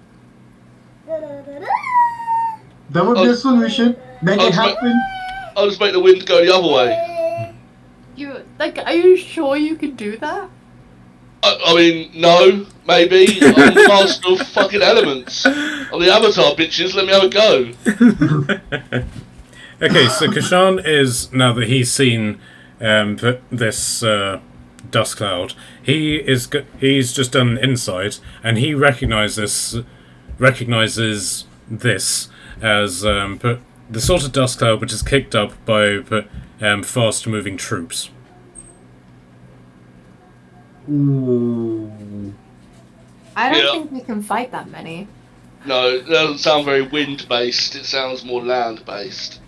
That would be a solution. Make it happen. I'll just make the wind go the other way. Are you sure you can do that? I mean, no, maybe. I'm the master of fucking elements. I'm the Avatar, bitches. Let me have a go. Okay, so Kashan is, now that he's seen this dust cloud, he's just done insight, and he recognizes this as the sort of dust cloud which is kicked up by fast-moving troops. Ooh. I don't Yeah. think we can fight that many. No, it doesn't sound very wind-based. It sounds more land-based.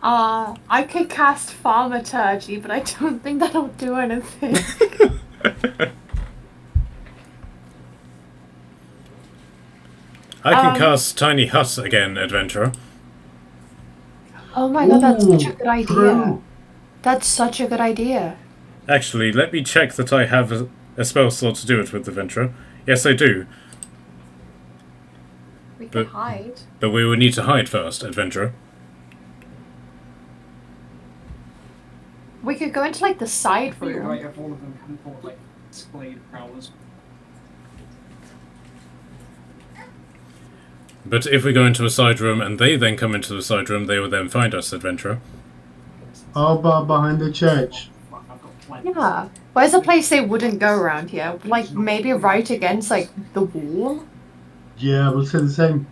I could cast Thaumaturgy, but I don't think that'll do anything. I can cast Tiny Hut again, Adventurer. Oh my god, that's such a good idea. True. That's such a good idea. Actually, let me check that I have a spell slot to do it with, Adventurer. Yes, I do. We can But- hide. But we will need to hide first, Adventurer. We could go into like the side You're room. right, if all of them can afford like displayed prowlers. But if we go into a side room and they then come into the side room, they will then find us, Adventurer. How about behind the church? Fuck, I've got plenty. Yeah. Where's a place they wouldn't go around here? Like maybe right against like the wall? Yeah, we'll say the same.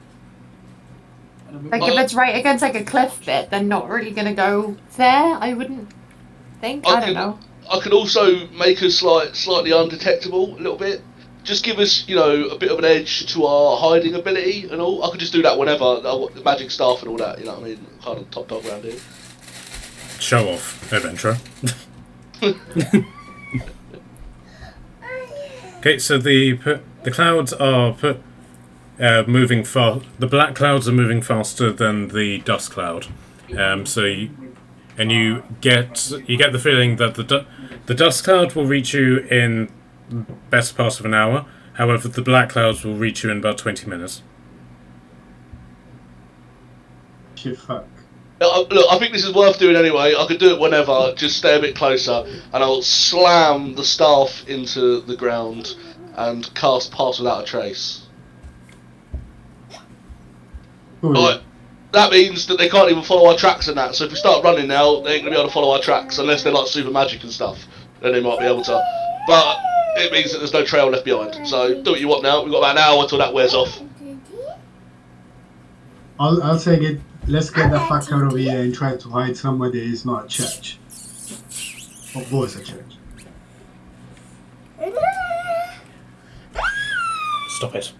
And then Like if it's right against like a cliff bit, they're not really gonna go there, I wouldn't think. I don't know. I could also make us slightly undetectable a little bit. Just give us, a bit of an edge to our hiding ability and all. I could just do that whenever. I've got the magic staff and all that, you know what I mean? Kind of top dog around here. Show off, Adventurer. Okay, so the clouds are moving fast. The black clouds are moving faster than the dust cloud. You get the feeling that the dust cloud will reach you in best part of an hour. However, the black clouds will reach you in about 20 minutes. Shit, fuck. Look, I think this is worth doing anyway. I could do it whenever. Just stay a bit closer, and I'll slam the staff into the ground and cast Pass Without a Trace. Ooh, Right. That means that they can't even follow our tracks and that. So if we start running now, they ain't gonna be able to follow our tracks unless they're like super magic and stuff. Then they might be able to. But it means that there's no trail left behind. So do what you want now. We've got about an hour until that wears off. I'll say it. Let's get the fuck out of here and try to hide somewhere that is not a church. Or was a church. Stop it.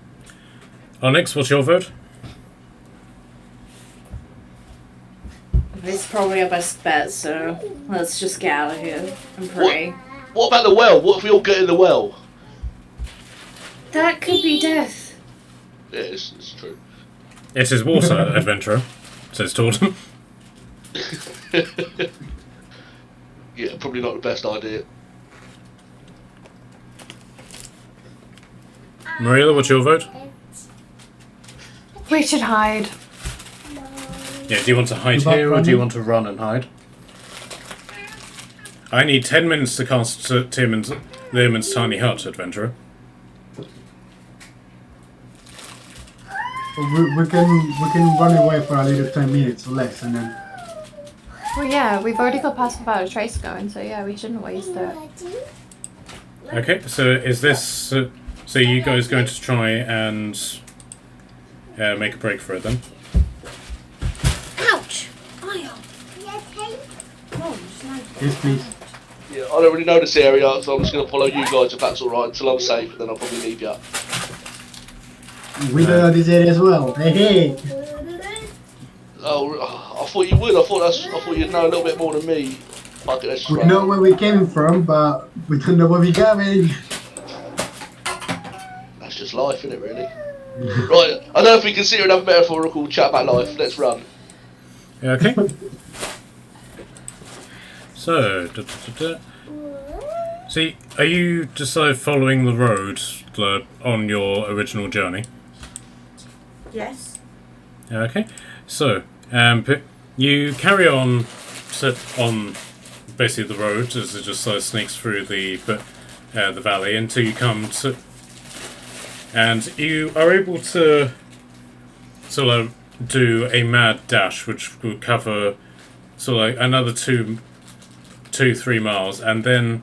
Onyx, what's your vote? It's probably our best bet, so let's just get out of here and pray. What about the well? What if we all get in the well? That could be death. Yeah, it's true. It is water, Adventurer, says Torton. Yeah, probably not the best idea. Marilla, what's your vote? We should hide. Yeah, do you want to hide About here or do you running? want to run and hide? I need 10 minutes to cast Learman's Tiny Hut, Adventurer. We can run away for a little 10 minutes or less, and then. Well, yeah, we've already got past without a trace going, so yeah, we shouldn't waste it. Okay, so is this... so you guys going to try and make a break for it then? Ouch! Oh, Yes, please. Yeah, I don't really know this area, so I'm just going to follow you guys if that's alright until I'm safe, and then I'll probably leave you. We don't know this area as well. Hey! Oh, I thought you would. I thought you'd know a little bit more than me. Fuck it, let's just We run. know where we came from, but we don't know where we're going. That's just life, isn't it, really? Right, I don't know if we can sit here and have a metaphorical chat about life. Let's run. Yeah, okay. So, see, are you just following the road on your original journey? yes. Yeah, okay. So, you carry on on basically the road as it just sneaks through the valley until you come to, and you are able to sort of do a mad dash, which will cover sort of another 3 miles, and then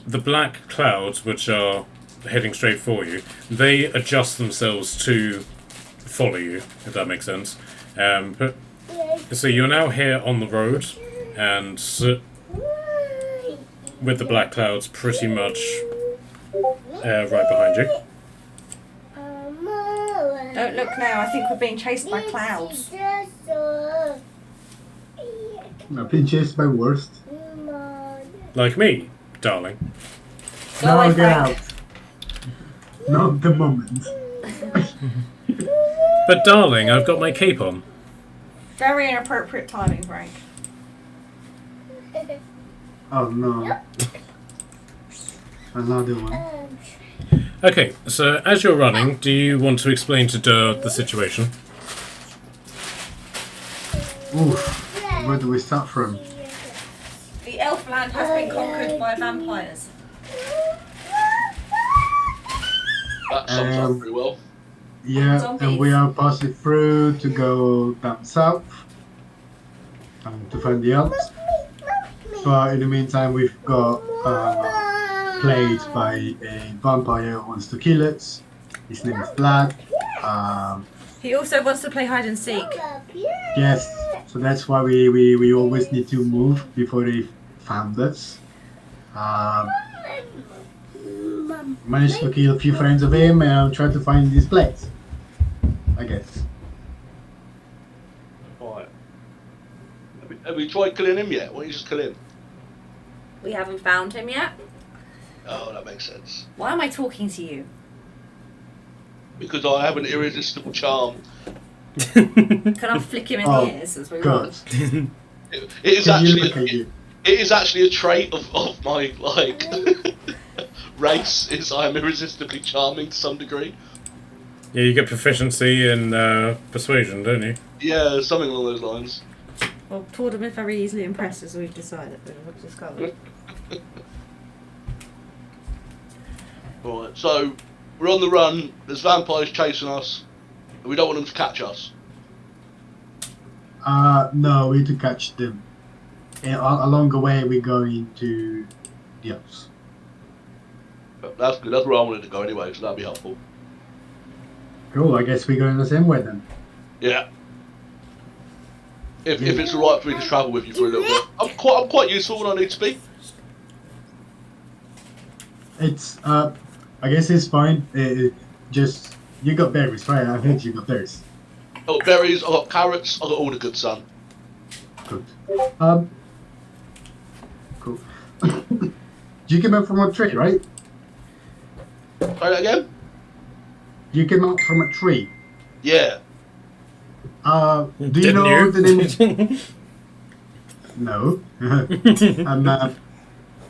the black clouds, which are heading straight for you, they adjust themselves to follow you, if that makes sense. But so you're now here on the road, and with the black clouds pretty much right behind you. Don't look now. I think we're being chased by clouds. I've been chased by worst. Like me, darling. Go Now away, get out. Frank. Not the moment. But darling, I've got my cape on. Very inappropriate timing, Frank. Oh no. Another one. Okay, so as you're running, do you want to explain to Durr the situation? Oof. Where do we start from? The elf land has been conquered by vampires. That sums up pretty well. Yeah, Zombies. and we are passing through to go down south to find the elves. But in the meantime, we've got played by a vampire who wants to kill us. His name is Vlad. He also wants to play hide and seek. Yes, so that's why we always need to move before they found us. Managed to kill a few friends of him and try to find this place, I guess. Right. Have we tried killing him yet? Why don't you just kill him? We haven't found him yet. Oh, that makes sense. Why am I talking to you? Because I have an irresistible charm. Can I flick him in Oh, the ears as we God. run? It is Can you look actually at you? it is actually a trait of my like race. Is I am irresistibly charming to some degree. Yeah, you get proficiency in persuasion, don't you? Yeah, something along those lines. Well, Tordum is very easily impressed, as we've decided. We've discovered. Right, so we're on the run. There's vampires chasing us, and we don't want them to catch us. No, we need to catch them. And along the way, we're going to the elves. But that's good. That's where I wanted to go anyway, so that'd be helpful. Cool, I guess we're going the same way then. Yeah. If it's alright for me to travel with you for a little bit, I'm quite useful when I need to be. It's, I guess it's fine. Just, you got berries, right? I heard you got berries. I got berries, I got carrots, I got all the good, son. Good. Cool. You came out from a tree, right? Say that again? You came out from a tree. Yeah. Do you Didn't know you? the name? No.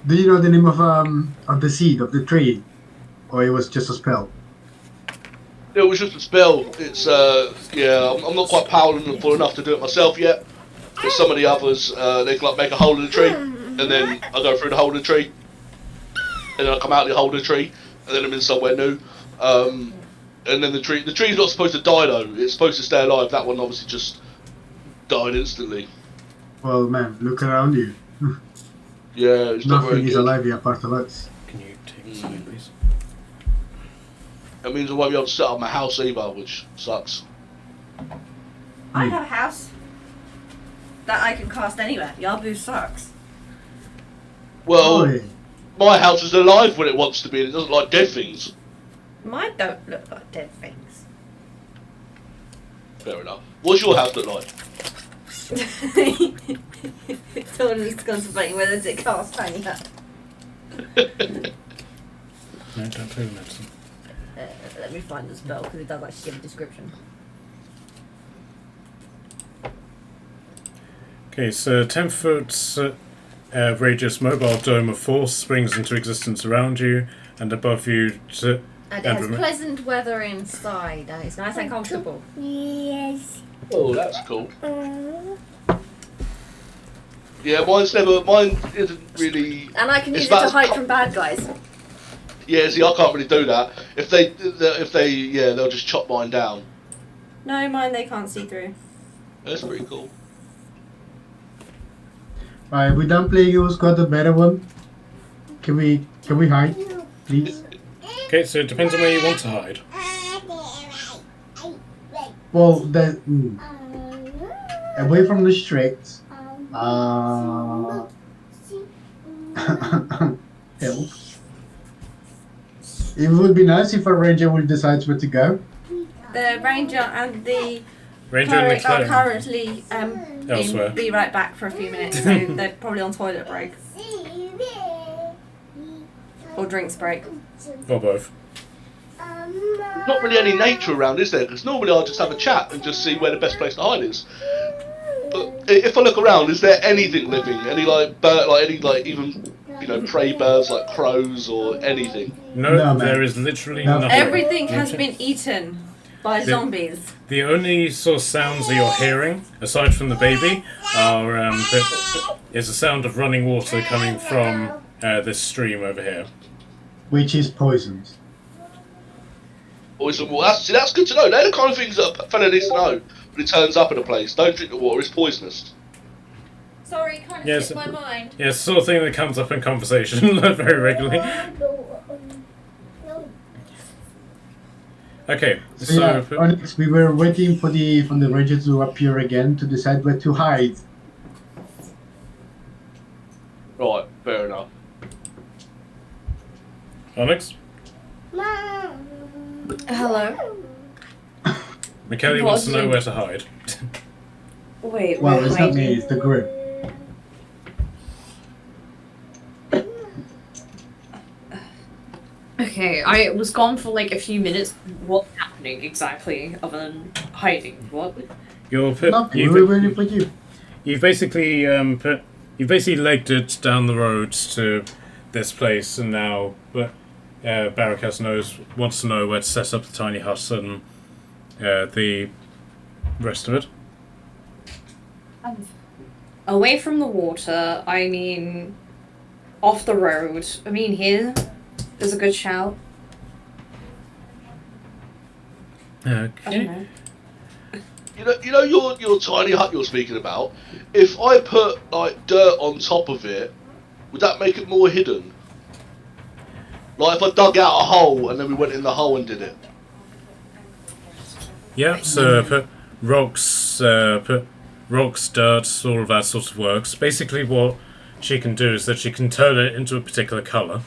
Do you know the name of the seed of the tree, or it was just a spell? It was just a spell. It's yeah. I'm not quite powerful enough to do it myself yet. But some of the others, they can like make a hole in the tree, and then I go through the hole in the tree, and then I come out the hole in the tree, and then I'm in somewhere new. And then the tree's not supposed to die though. It's supposed to stay alive. That one obviously just died instantly. Well, man, look around you. Yeah, it's not very Nothing is good. alive here apart of us. Can you take this away, please? That means I won't be able to set up my house either, which sucks. I have a house that I can cast anywhere. Yabu sucks. Well, Oi. my house is alive when it wants to be, and it doesn't like dead things. Mine don't look like dead things. Fair enough. What's your house look like? Someone's contemplating whether to cast tiny hut. No, don't play with medicine. Let me find the spell because it does actually give a description. Okay, so 10-foot radius mobile dome of force springs into existence around you and above you. And it has pleasant weather inside, and it's nice and comfortable. Yes. Oh, that's cool. Yeah, mine isn't really. And I can use it about to as hide co- from bad guys. Yeah, see, I can't really do that. If they, yeah, they'll just chop mine down. No, mine they can't see through. That's pretty cool. Alright, we done playing. Who's got the better one? Can we hide, please? Okay, so it depends on where you want to hide. Well, away from the streets. Help. It would be nice if a ranger would decide where to go. The ranger and the Ranger and the cleric are cleric. currently Elsewhere. be right back for a few minutes, so they're probably on toilet break or drinks break. Or both. Not really any nature around, is there? Because normally I'll just have a chat and just see where the best place to hide is. But if I look around, is there anything living? Any like bird, like any like even prey birds like crows or anything? No, No, man. there is literally No. nothing. Everything has been eaten by zombies. The only sort of sounds that you're hearing, aside from the baby, are is the sound of running water coming from this stream over here. Which is poisoned. Poison water. That's good to know. They're the kind of things that a fella needs to know when he turns up in a place. Don't drink the water; it's poisonous. Sorry, kind of Yes. slipped my mind. Yeah, it's the sort of thing that comes up in conversation very regularly. Okay, So yeah, Onyx, we were waiting for the ranger to appear again to decide where to hide. Right, fair enough. Onyx, Hello. McKelly wants to know where to hide. Wait, Well, we're it's not me, hiding. it's the group. Okay, I was gone for like a few minutes. What's happening exactly other than hiding? What? Nothing, we were waiting for you. You've basically you've basically legged it down the road to this place, and now Barracas wants to know where to set up the tiny hut and the rest of it. Away from the water, I mean off the road. I mean here is a good shout. I don't Okay. know. You know your tiny hut you're speaking about. If I put like dirt on top of it, would that make it more hidden? Like if I dug out a hole and then we went in the hole and did it. Yeah, so put rocks, dirt, all of that sort of works. Basically, what she can do is that she can turn it into a particular colour,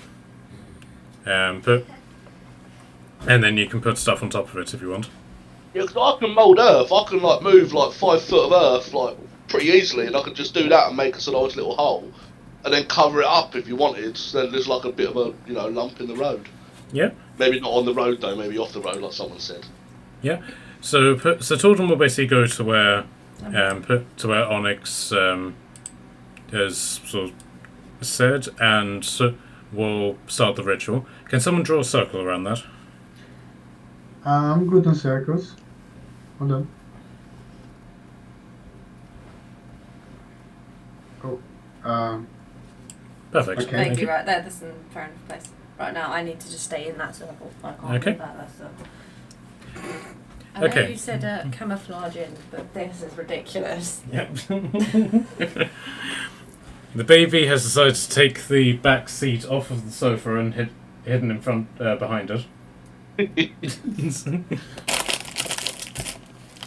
and then you can put stuff on top of it if you want. Yeah, because I can mould earth. I can like move like 5 foot of earth like pretty easily, and I could just do that and make us a nice little hole, and then cover it up if you wanted. So then there's like a bit of a lump in the road. Yeah, Maybe not on the road though. Maybe off the road, like someone said. yeah. So Tordon will basically go to where Onyx has sort of said, and we'll start the ritual. Can someone draw a circle around that? I'm good on circles. Hold on. Oh, Perfect. Okay. Thank you, right there. That's in fair enough place. Right now, I need to just stay in that circle. I can't Okay. move that circle. I know Okay. you said camouflaging, but this is ridiculous. Yep. The baby has decided to take the back seat off of the sofa and hidden in front behind it.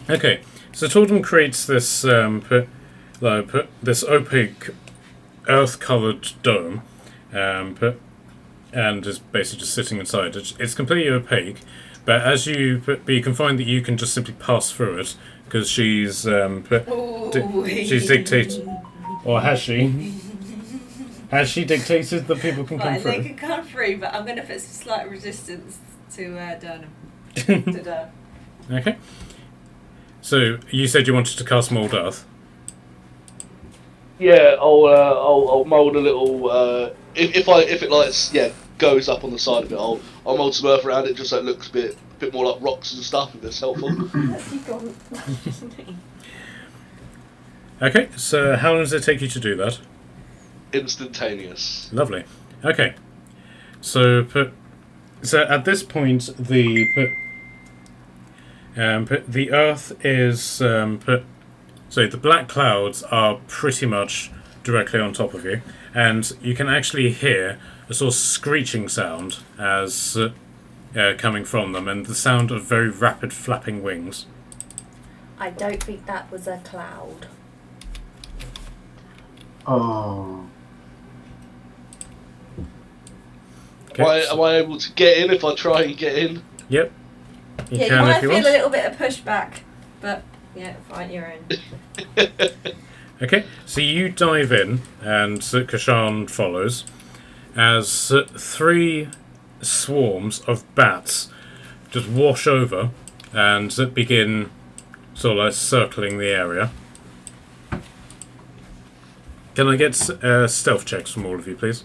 Okay, so Tordum creates this this opaque earth-coloured dome, and is basically just sitting inside it. It's completely opaque, but as you can find that you can just simply pass through it because she's she's dictated, or has she? Has she dictated that people can come Right, through? they can come through, but I'm going to put some slight resistance to Durnham. To Durham. Okay. So you said you wanted to cast Mold Earth. Yeah, I'll mould a little. If it like goes up on the side of it, I'll mould some earth around it just so it looks a bit more like rocks and stuff. If it's helpful. Okay. So how long does it take you to do that? Instantaneous. Lovely. Okay. So at this point the Earth is so the black clouds are pretty much directly on top of you, and you can actually hear a sort of screeching sound as coming from them, and the sound of very rapid flapping wings. I don't think that was a cloud. Oh. Okay. Am I able to get in if I try and get in? Yep. You You can might if you feel want. a little bit of pushback, but yeah, fine, you're in. Okay, so you dive in, and Kashan follows, as three swarms of bats just wash over and begin sort of like circling the area. Can I get stealth checks from all of you, please?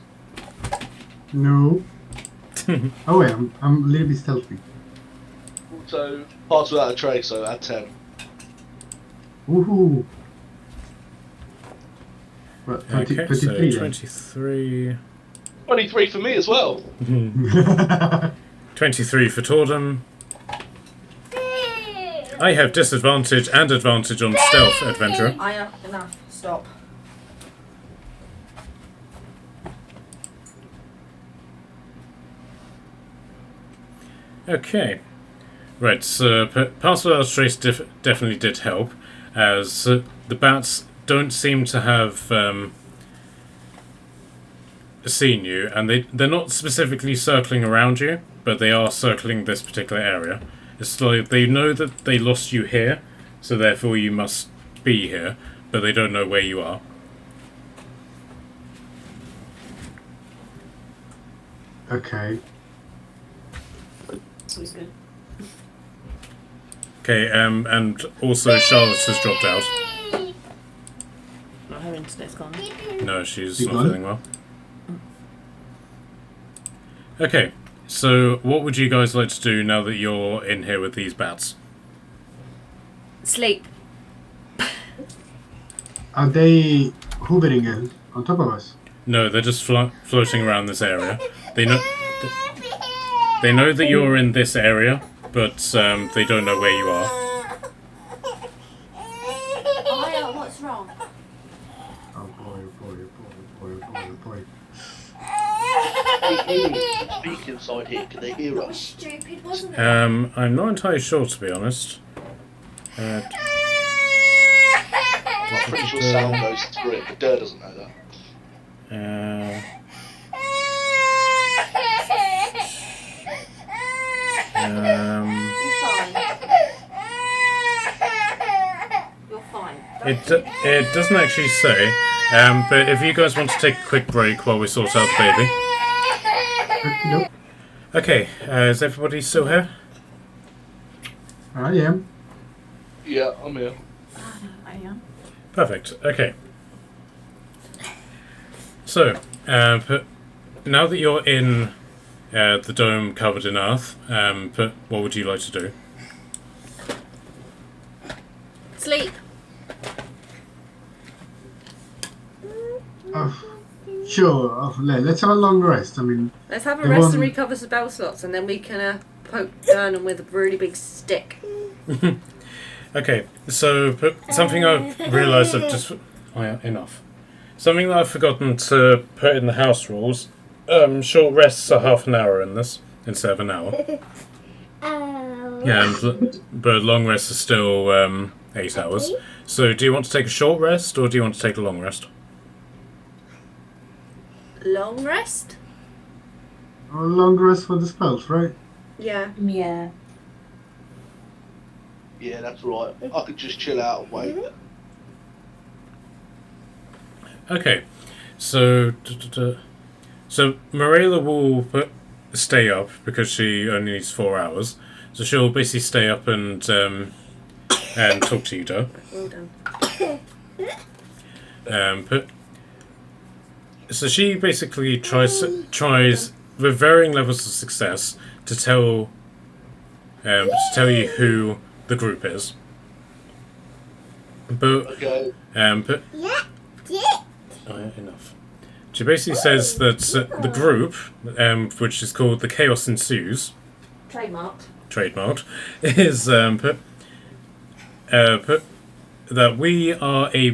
No. Oh wait, I'm a little bit stealthy. So pass without a trace, so add 10. Woohoo! What, 20, Okay, 23 so then? 23... 23 for me as well. 23 for Tordum. I have disadvantage and advantage on stealth, adventurer. Enough. Stop. Okay. Right, so Pass Without Trace definitely did help, as the bats don't seem to have seen you, and they're not specifically circling around you, but they are circling this particular area. It's like they know that they lost you here, so therefore you must be here, but they don't know where you are. Okay. Always good. Okay, and also Charlotte has dropped out. Not her internet's gone. No, she's You not gone? feeling well. Okay, so what would you guys like to do now that you're in here with these bats? Sleep. Are they hovering on top of us? No, they're just floating around this area. They know that you're in this area, but they don't know where you are. What's wrong? Oh boy, oh boy, oh boy, oh boy, oh boy. Speak inside here, can they hear That was us? stupid, wasn't it? I'm not entirely sure, to be honest. I'm pretty sure sound goes through it, but Durr doesn't know that. You're fine. It doesn't actually say, but if you guys want to take a quick break while we sort out the baby. Nope. Okay, is everybody still here? I am. Yeah, I'm here. I am. Perfect. Okay. So, now that you're in the dome covered in earth, what would you like to do? Sleep. Sure. Let's have a long rest. I mean, Let's have a They rest won't- and recover spell slots, and then we can poke down him with a really big stick. Okay, so something I've realised I've just... Oh yeah, enough. Something that I've forgotten to put in the house rules. Short rests are half an hour in this, instead of an hour. Yeah, but long rests are still 8 hours. So do you want to take a short rest, or do you want to take a long rest? Long rest? A long rest for the spells, right? Yeah. Yeah. Yeah, that's right. I could just chill out and wait. Okay, so so Marilla will stay up because she only needs 4 hours. So she'll basically stay up and talk to you, Doe. Well done. So she basically tries with varying levels of success to tell you who the group is. But Okay. enough. She basically says that the group, which is called the Chaos Ensues, trademarked, is that we are a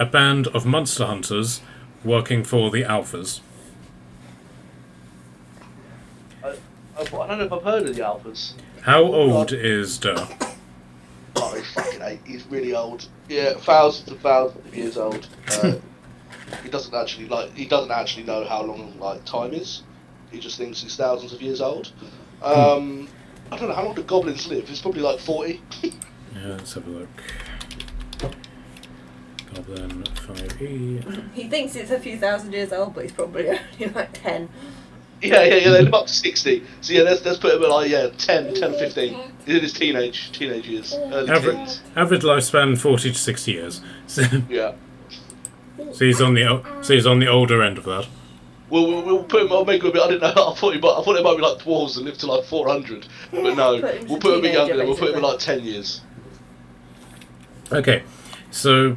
band of monster hunters working for the Alphas. I don't know if I've heard of the Alphas. How old is Doe? Oh, he's fucking 8. He's really old. Yeah, thousands and thousands of years old. He doesn't actually know how long time is. He just thinks he's thousands of years old. I don't know how long do goblins live. It's probably 40. Yeah, let's have a look. Goblin 5e. He thinks it's a few thousand years old, but he's probably only 10. Yeah, they live up to 60. So yeah, let's put him at 10, 15. He's in his teenage years, early teens. Average lifespan 40 to 60 years. So, Yeah. so he's on the older end of that. We'll put him. I'll make him a bit. I didn't know. I thought it might be like dwarves and live to 400, but no. We'll put him a bit younger. Then we'll put him at 10 years. Okay, so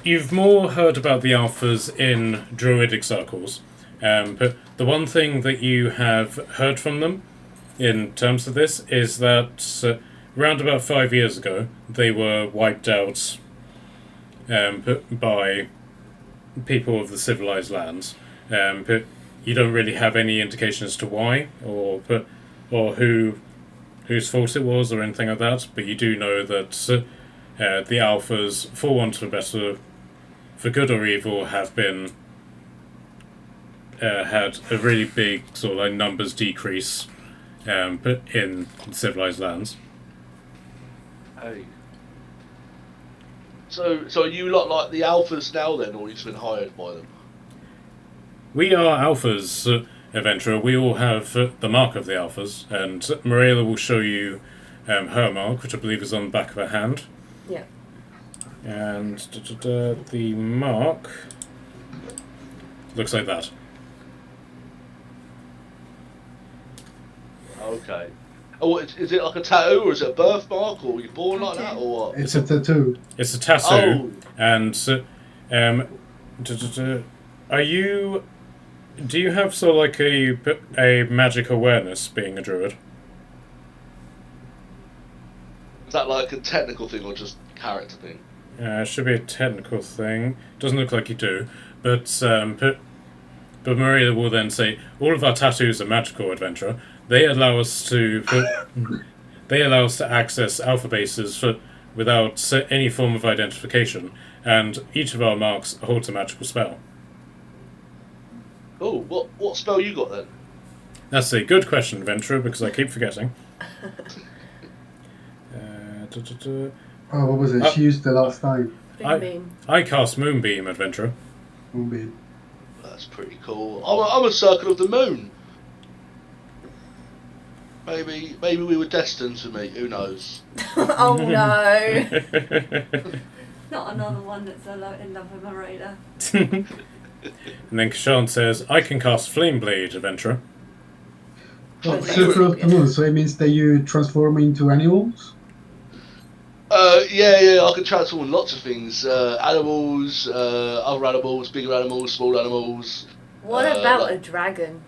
you've more heard about the Alphas in Druidic circles. But the one thing that you have heard from them in terms of this is that around about 5 years ago they were wiped out by people of the civilized lands. But you don't really have any indication as to why or whose fault it was or anything like that. But you do know that the Alphas, for want of a better, for good or evil, have been had a really big sort of numbers decrease in civilized lands. Hey. So are you lot like the Alphas now then, or you've been hired by them? We are Alphas, adventurer. We all have the mark of the Alphas, and Marilla will show you her mark, which I believe is on the back of her hand. Yeah. And the mark looks like that. Okay. Oh, is it like a tattoo, or is it a birthmark, or were you born like that, or what? It's a tattoo. It's a tattoo, and are you? Do you have sort of like a magic awareness, being a druid? Is that like a technical thing or just character thing? It should be a technical thing. Doesn't look like you do, but Maria will then say all of our tattoos are magical, adventurer. They allow us to access alpha bases without any form of identification, and each of our marks holds a magical spell. Oh, what spell you got then? That's a good question, adventurer, because I keep forgetting. Oh, what was it? She used the last time. I cast Moonbeam, adventurer. Moonbeam. That's pretty cool. I'm a circle of the moon. Maybe we were destined to meet. Who knows? Oh no! Not another one that's in love with Marina. And then Kashan says, I can cast Flame Blade, adventurer. Oh, circle of the moon. So it means that you transform into animals? Yeah, I can transform lots of things. Animals, other animals, bigger animals, small animals. What about a dragon?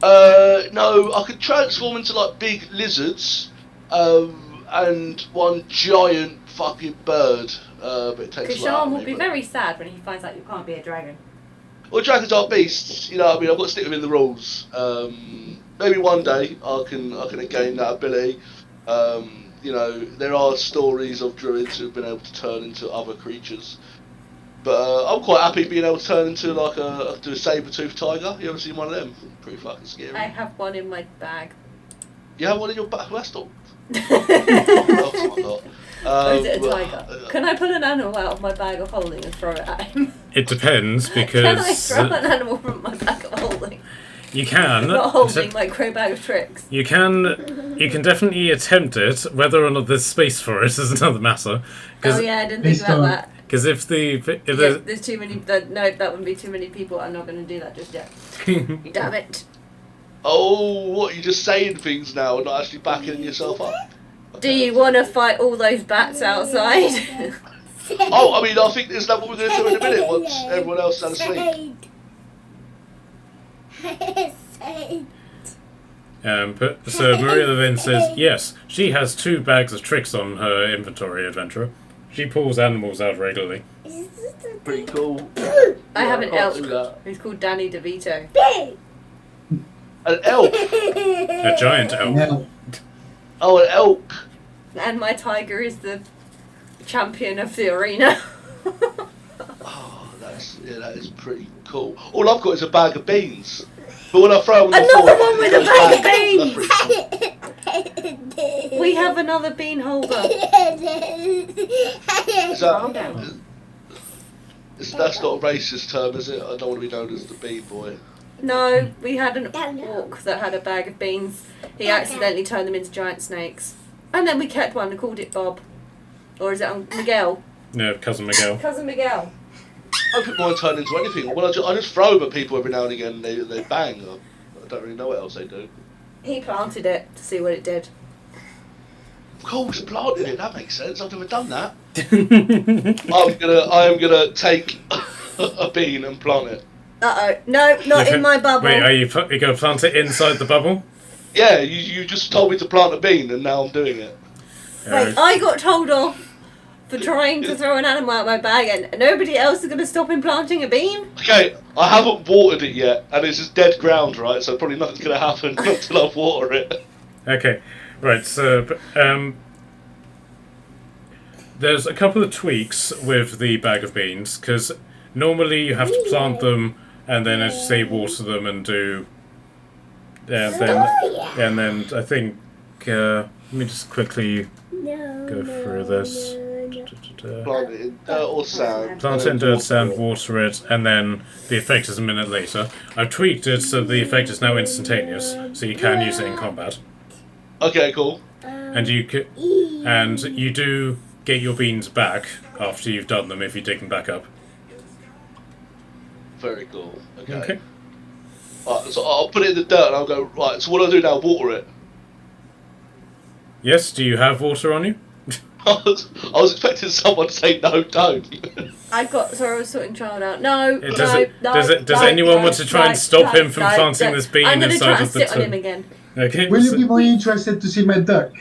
No, I could transform into like big lizards, and one giant fucking bird. But it takes. Kashan will be very sad when he finds out you can't be a dragon. Well, dragons are beasts. You know, what I mean, I've got to stick within the rules. Maybe one day I can gain that ability. You know, there are stories of druids who've been able to turn into other creatures. But I'm quite happy being able to turn into like a saber-toothed tiger. You ever seen one of them? Pretty fucking scary. I have one in my bag. You have one in your back? Well, that's not. Or is it a tiger? Can I pull an animal out of my bag of holding and throw it at him? It depends Can I because throw an animal from my bag of holding? you can. Not holding my crow bag of tricks. You can definitely attempt it. Whether or not there's space for it is another matter. Oh yeah, I didn't think about that. Because if There's too many. No, that wouldn't be too many people. I'm not going to do that just yet. Damn it. Oh, what? You're just saying things now and not actually backing yourself up? Do you want to fight all those bats outside? Oh, I mean, I think is that what we're going to do in a minute once everyone else is asleep. But so Maria then says yes, she has 2 bags of tricks on her inventory, adventurer. She pulls animals out regularly. Pretty cool. I have an elk do that. who's called Danny DeVito. An elk. A giant elk. Now, Oh, an elk. And my tiger is the champion of the arena. Oh, that is pretty cool. All I've got is a bag of beans. But when I throw them on the Another floor, one with it a goes bag of back. beans! That's pretty cool. We have another bean holder. Is Calm down. that's not a racist term, is it? I don't want to be known as the bean boy. No, we had an orc that had a bag of beans. He accidentally turned them into giant snakes. And then we kept one and called it Bob. Or is it Miguel? No, cousin Miguel. Cousin Miguel. I don't think mine turn into anything. Well, I just throw them at people every now and again and they bang. I don't really know what else they do. He planted it to see what it did. Of course, planting it, that makes sense. I've never done that. I am gonna take a bean and plant it. Uh-oh. No, not in my bubble. Wait, are you going to plant it inside the bubble? Yeah, you just told me to plant a bean and now I'm doing it. Wait, I got told off for trying to throw an animal out my bag and nobody else is going to stop him planting a bean? Okay, I haven't watered it yet and it's just dead ground, right? So probably nothing's going to happen until I water it. Okay, right, so there's a couple of tweaks with the bag of beans, because normally you have to plant them and then, as you say, water them and do... And then I think... let me just quickly go through this. Plant it in dirt or sand. Plant it in dirt, sand, water it, and then the effect is a minute later. I've tweaked it so the effect is now instantaneous, so you can use it in combat. Okay, cool. And you do get your beans back after you've done them if you dig them back up. Very cool. Okay. Okay. Right, so I'll put it in the dirt and I'll go, right, so what do I do now? Water it. Yes, do you have water on you? I was expecting someone to say no, don't. I was sorting child out. No, Does anyone want to try and stop him from planting this bean I'm inside of the sit on him again. Okay. will you be more interested to see my duck?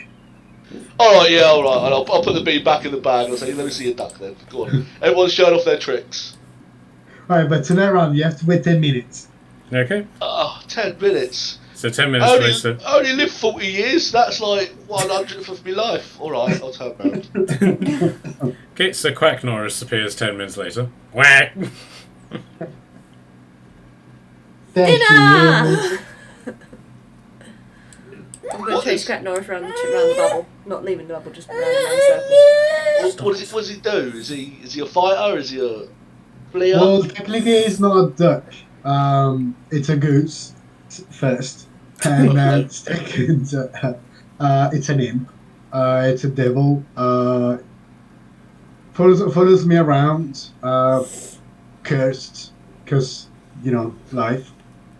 Alright, yeah, alright. I'll put the bean back in the bag and I'll say, let me see your duck then. Go on. Everyone's showing off their tricks. Alright, but tonight round you have to wait 10 minutes. Okay. 10 minutes. So 10 minutes later. I only lived 40 years, that's like 100th of my life. Alright, I'll turn around. Okay, so Quack Norris appears 10 minutes later. Whack! Thank you. I'm going to chase Quack Norris around the bubble. Not leaving the bubble, just around the circle. What does he do? Is he a fighter? Is he a player? Well, technically it's not a duck. It's a goose first, and second, it's an imp. It's a devil. Follows me around, cursed, because life.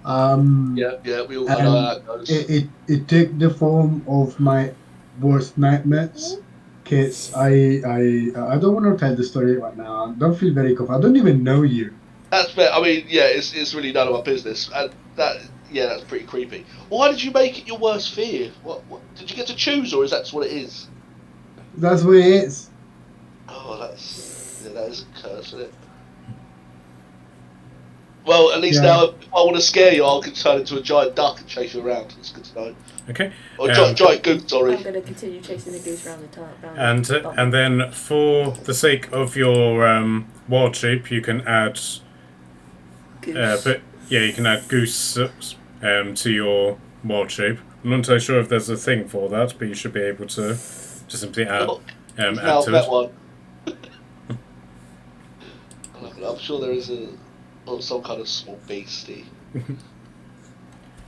Yeah, we all know how that goes. It took the form of my worst nightmares. Kids, I don't want to tell the story right now. I don't feel very comfortable. I don't even know you. That's fair. I mean, yeah, it's really none of my business. And that's pretty creepy. Why did you make it your worst fear? What did you get to choose, or is that what it is? That's what it is. Oh, that is a curse, isn't it? Well, at least now, if I want to scare you, I'll turn into a giant duck and chase you around. That's good to know. Okay. Or giant goose, sorry. I'm going to continue chasing the goose around the top. And then, for the sake of your wild shape, you can add Goose. you can add goose to your wild shape. I'm not entirely sure if there's a thing for that, but you should be able to just simply add add to that it. one. I'm sure there is some kind of small beastie.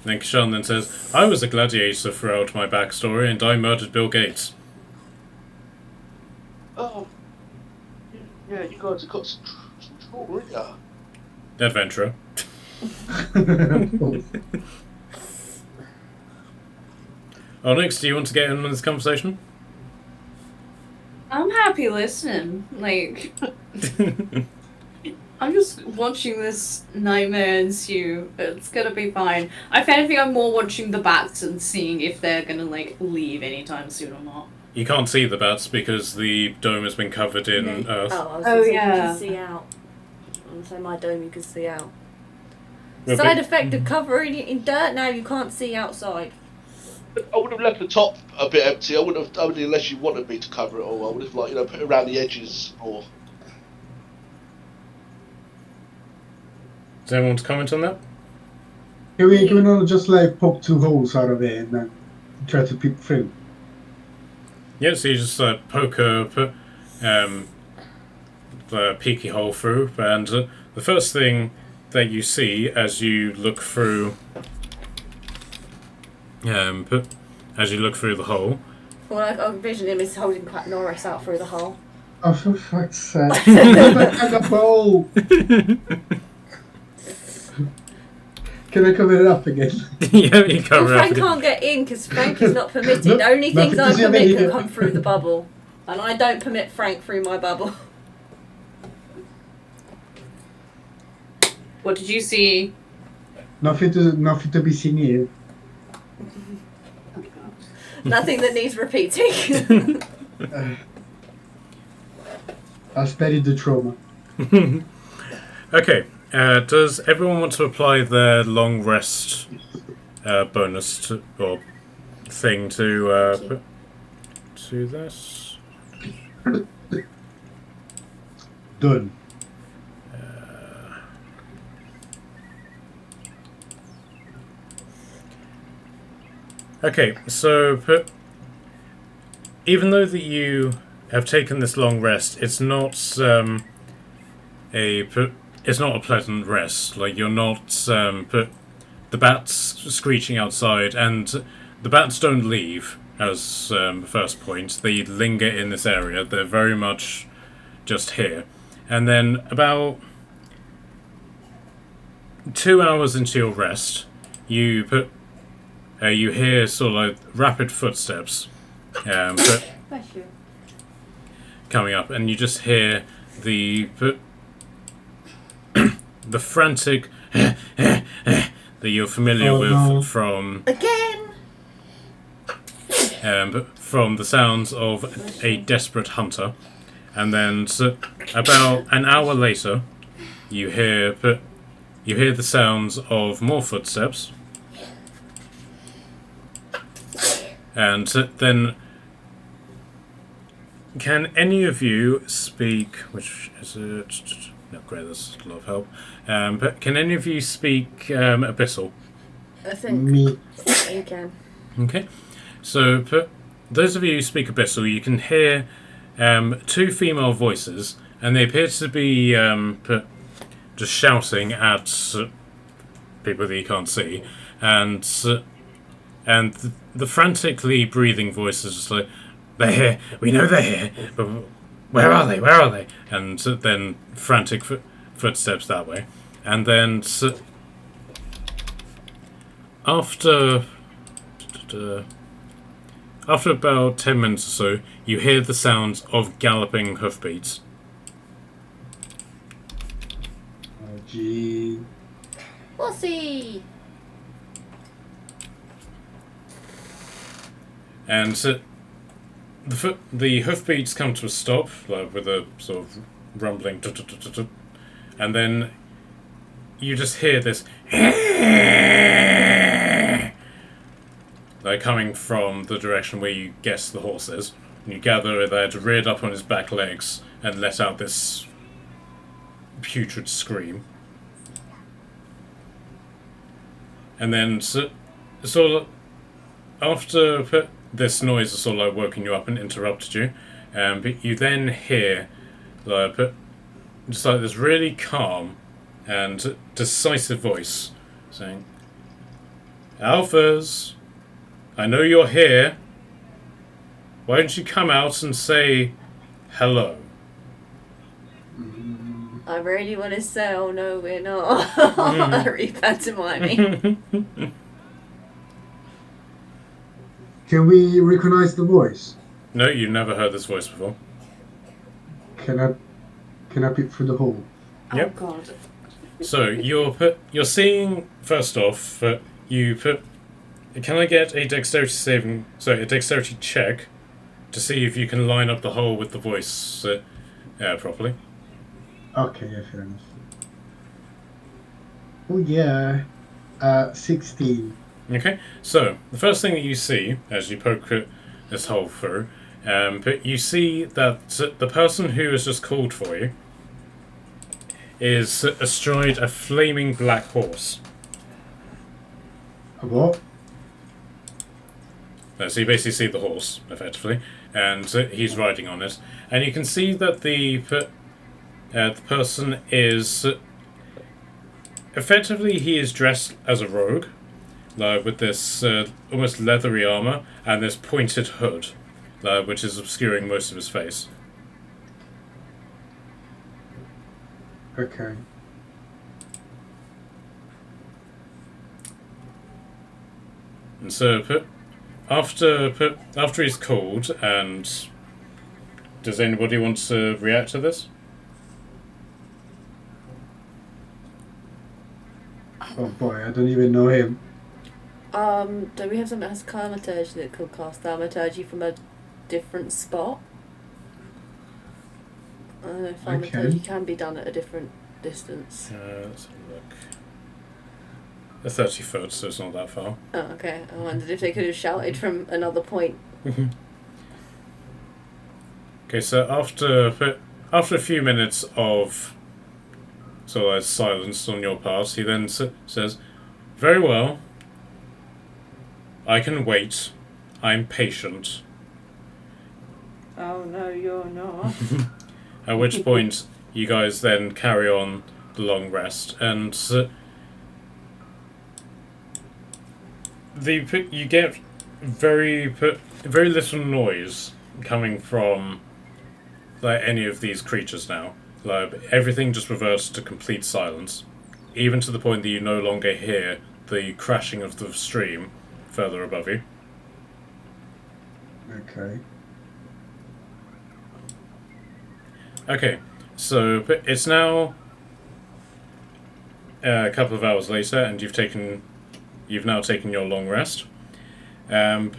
Then Kishan then says, I was a gladiator throughout my backstory and I murdered Bill Gates. Oh, yeah, you guys have got some trouble, haven't ya? Adventurer. Onyx, do you want to get in on this conversation? I'm happy listening. Like, I'm just watching this nightmare ensue. It's gonna be fine. If anything, I'm more watching the bats and seeing if they're gonna, like, leave anytime soon or not. You can't see the bats because the dome has been covered in earth. Oh, I was Oh, gonna say yeah. you can see out. So my dome you can see out. Well, Side but- effect of covering it in dirt, now you can't see outside. I would have left the top a bit empty. I wouldn't have, only unless you wanted me to cover it all. I would have, like, put it around the edges or. Does anyone want to comment on that? Can we not just like poke 2 holes out of it and then try to peek through? Yeah, so you just poke the peaky hole through, and the first thing that you see as you look through, the hole. Well, I envision him as holding Quack Norris out through the hole. Oh, for fuck's sake. I got hole! Can I cover it up again? Yeah, you cover Well, it Frank up. can't get in because Frank is not permitted. Nope, Only things I nothing to permit see can me. come through the bubble. And I don't permit Frank through my bubble. What did you see? Nothing to be seen here. Nothing that needs repeating. I studied the trauma. Okay, does everyone want to apply their long rest bonus or thing to this? Done. Okay, so even though that you have taken this long rest, it's not it's not a pleasant rest. Like, you're not the bats screeching outside, and the bats don't leave as the first point. They linger in this area. They're very much just here, and then about 2 hours into your rest, you hear sort of like rapid footsteps coming up, and you just hear the frantic that you're familiar with from Again! from the sounds of a desperate hunter, and then about an hour later, you hear the sounds of more footsteps. And then, can any of you speak? Which is it? No, great. That's a lot of help. But can any of you speak Abyssal? I think Me. you can. Okay. So, those of you who speak Abyssal, you can hear 2 female voices, and they appear to be just shouting at people that you can't see, and the frantically breathing voices just like, they're here, we know they're here, but where are they, where are they? And then frantic footsteps that way. And then after about 10 minutes or so, you hear the sounds of galloping hoofbeats. Oh, Gee. Bossy! And the hoofbeats come to a stop, like with a sort of rumbling, and then you just hear this like coming from the direction where you guess the horse is. And you gather that it reared up on his back legs and let out this putrid scream. And then, so after this noise has sort of like woken you up and interrupted you, but you then hear just like this really calm and decisive voice saying, "Alphas, I know you're here. Why don't you come out and say hello?" I really want to say, oh no, we're not. Really pantomiming. Can we recognize the voice? No, you've never heard this voice before. Can I peek through the hole? Yep. Oh god. So you're seeing first off Can I get a dexterity check to see if you can line up the hole with the voice properly? Okay, yeah, fair enough. Oh yeah, 16. Okay, so the first thing that you see as you poke this hole through, but you see that the person who has just called for you is astride a flaming black horse. A what? So you basically see the horse, effectively, and he's riding on it. And you can see that the person is... effectively, he is dressed as a rogue, with this almost leathery armor and this pointed hood, which is obscuring most of his face. Okay. And so, after he's called, and does anybody want to react to this? Oh boy, I don't even know him. Do we have something that has thaumaturgy that could cast thaumaturgy from a different spot? I don't know if thaumaturgy can be done at a different distance. Let's have a look. A 30 foot, so it's not that far. Oh, okay. I wondered if they could have shouted from another point. Okay, so after a few minutes of sort of silence on your part, he then says, "Very well. I can wait. I'm patient." Oh no, you're not. At which point, you guys then carry on the long rest, and you get very little noise coming from any of these creatures now. Everything just reverts to complete silence, even to the point that you no longer hear the crashing of the stream further above you. Okay. Okay, so it's now a couple of hours later, and you've now taken your long rest. And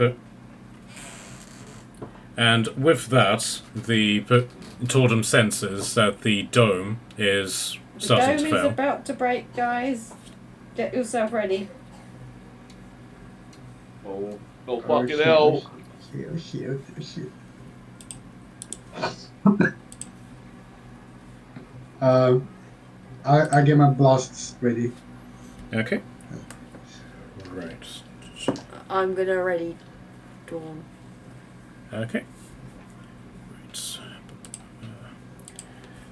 with that, the Tordum senses that the dome is starting to The fail. dome is about to break, guys. Get yourself ready. Oh fucking hell. Shit. I get my blasts ready. Okay. Right. I'm gonna ready Dawn. Okay. Right.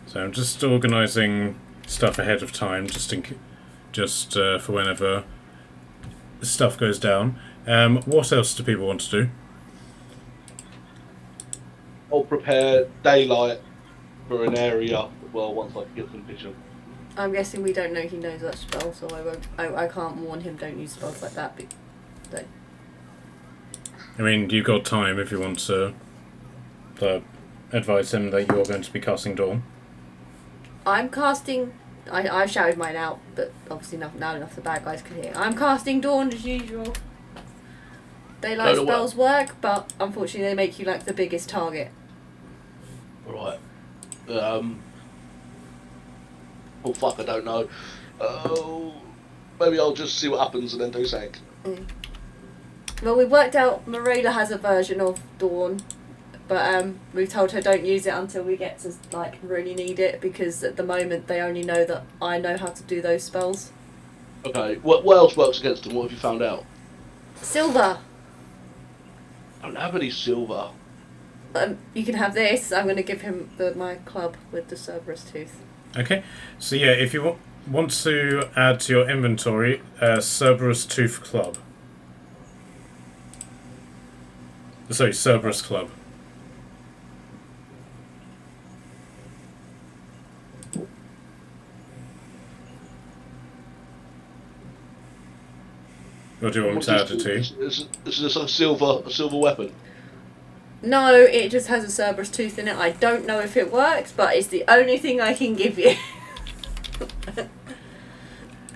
So I'm just organising stuff ahead of time, just for whenever stuff goes down. What else do people want to do? I'll prepare daylight for an area. Well, once I can get some vision. I'm guessing we don't know he knows that spell, so I can't warn him don't use spells like that. I mean, you've got time if you want to advise him that you're going to be casting Dawn. I'm casting I shouted mine out, but obviously not loud enough the bad guys could hear. I'm casting Dawn as usual. Daylight spells work, but unfortunately they make you like the biggest target. Right. Oh fuck, I don't know. Maybe I'll just see what happens and then do something. Well, we worked out Marilla has a version of Dawn, but we've told her don't use it until we get to like really need it, because at the moment they only know that I know how to do those spells. Okay, what else works against them? What have you found out? Silver. I don't have any silver. You can have this. I'm going to give him my club with the Cerberus tooth. Okay, so yeah, if you want to add to your inventory Cerberus Tooth Club. Sorry, Cerberus Club. What do you want me to add it to? Is this a silver weapon? No, it just has a Cerberus tooth in it. I don't know if it works, but it's the only thing I can give you.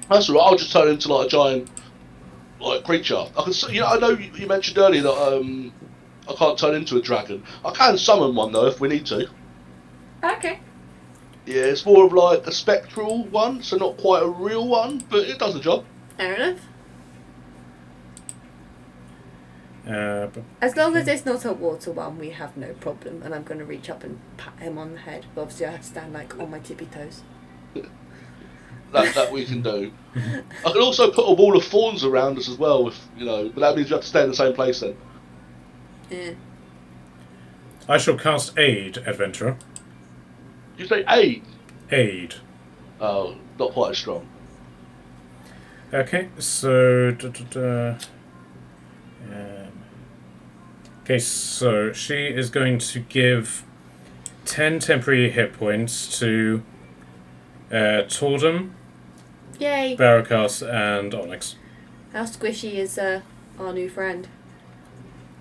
That's alright. I'll just turn into like a giant, like creature. I can. I know you mentioned earlier that I can't turn into a dragon. I can summon one though if we need to. Okay. Yeah, it's more of like a spectral one, so not quite a real one, but it does the job. Fair enough. As long as it's not a water one, we have no problem. And I'm going to reach up and pat him on the head. But obviously I have to stand like on my tippy toes. That we can do. I can also put a wall of thorns around us as well, if but that means we have to stay in the same place then. Yeah. I shall cast Aid, Adventurer. You say aid? Aid. Oh, not quite as strong. Okay, so... okay, so she is going to give 10 temporary hit points to Tordum, Yay! Barracas, and Onyx. How squishy is our new friend?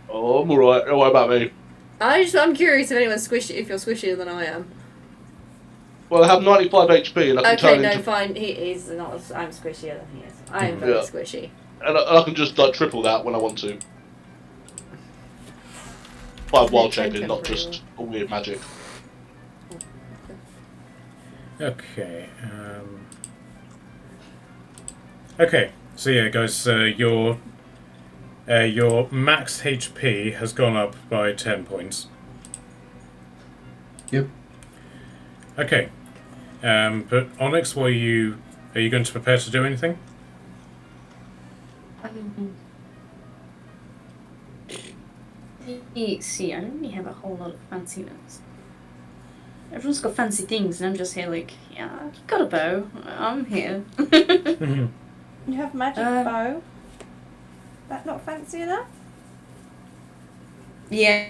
Oh, I'm alright. Don't worry about me. I'm curious if anyone's squishy. If you're squishier than I am. Well, I have 95 HP and I can turn into... fine. He is not. I'm squishier than he is. I am very squishy. And I can just like triple that when I want to. By wild shaping, not just a weird magic. Okay. Okay. So yeah, guys, your max HP has gone up by 10 points. Yep. Okay. But Onyx, are you going to prepare to do anything? See, I don't really have a whole lot of fancy ones. Everyone's got fancy things, and I'm just here like, yeah, I've got a bow. I'm here. You have magic bow. That not fancy enough? Yeah,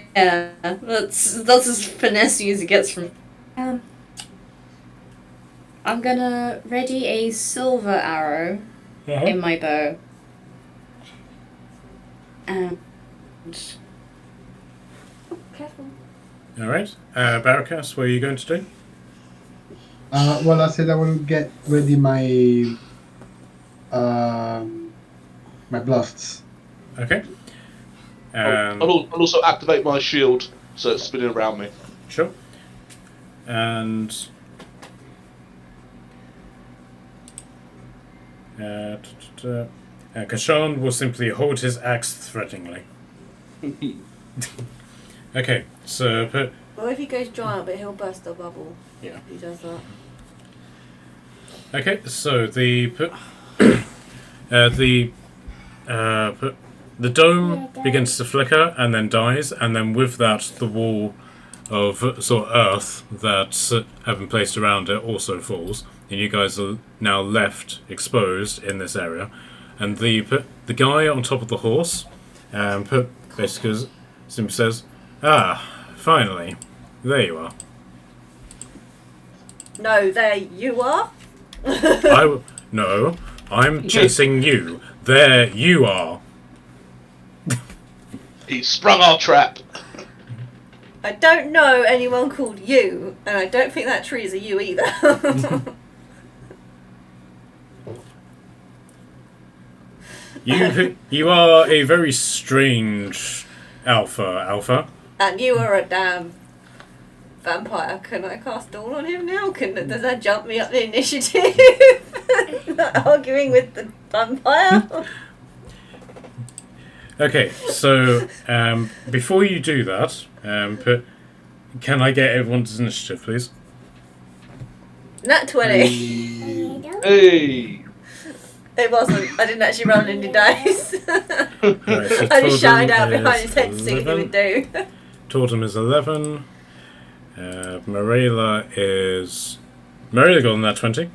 that's as finessey as it gets from. I'm gonna ready a silver arrow in my bow. And. Careful. Alright. Barracas, what are you going to do? Well, I said I will get ready my my blasts. Okay. I'll also activate my shield so it's spinning around me. Sure. And Kashan will simply hold his axe threateningly. Okay, so Well, if he goes giant, but he'll burst a bubble. Yeah. He does that. okay, so the dome begins to flicker and then dies, and then with that, the wall of sort of earth that have been placed around it also falls, and you guys are now left exposed in this area. And the guy on top of the horse, basically simply says, "Ah, finally, there you are." No, there you are. No, I'm chasing you. There you are. He sprung our trap. I don't know anyone called you, and I don't think that tree is a you either. You are a very strange alpha. And you are a damn vampire. Can I cast Dawn on him now? Does that jump me up the initiative? Not arguing with the vampire. Okay, so before you do that, can I get everyone's initiative, please? Nat 20. Hey! It wasn't. I didn't actually roll any dice. Right, so I just shouted out Torben behind is his head to see what he would do. Torben is 11. Marilla got on that 20.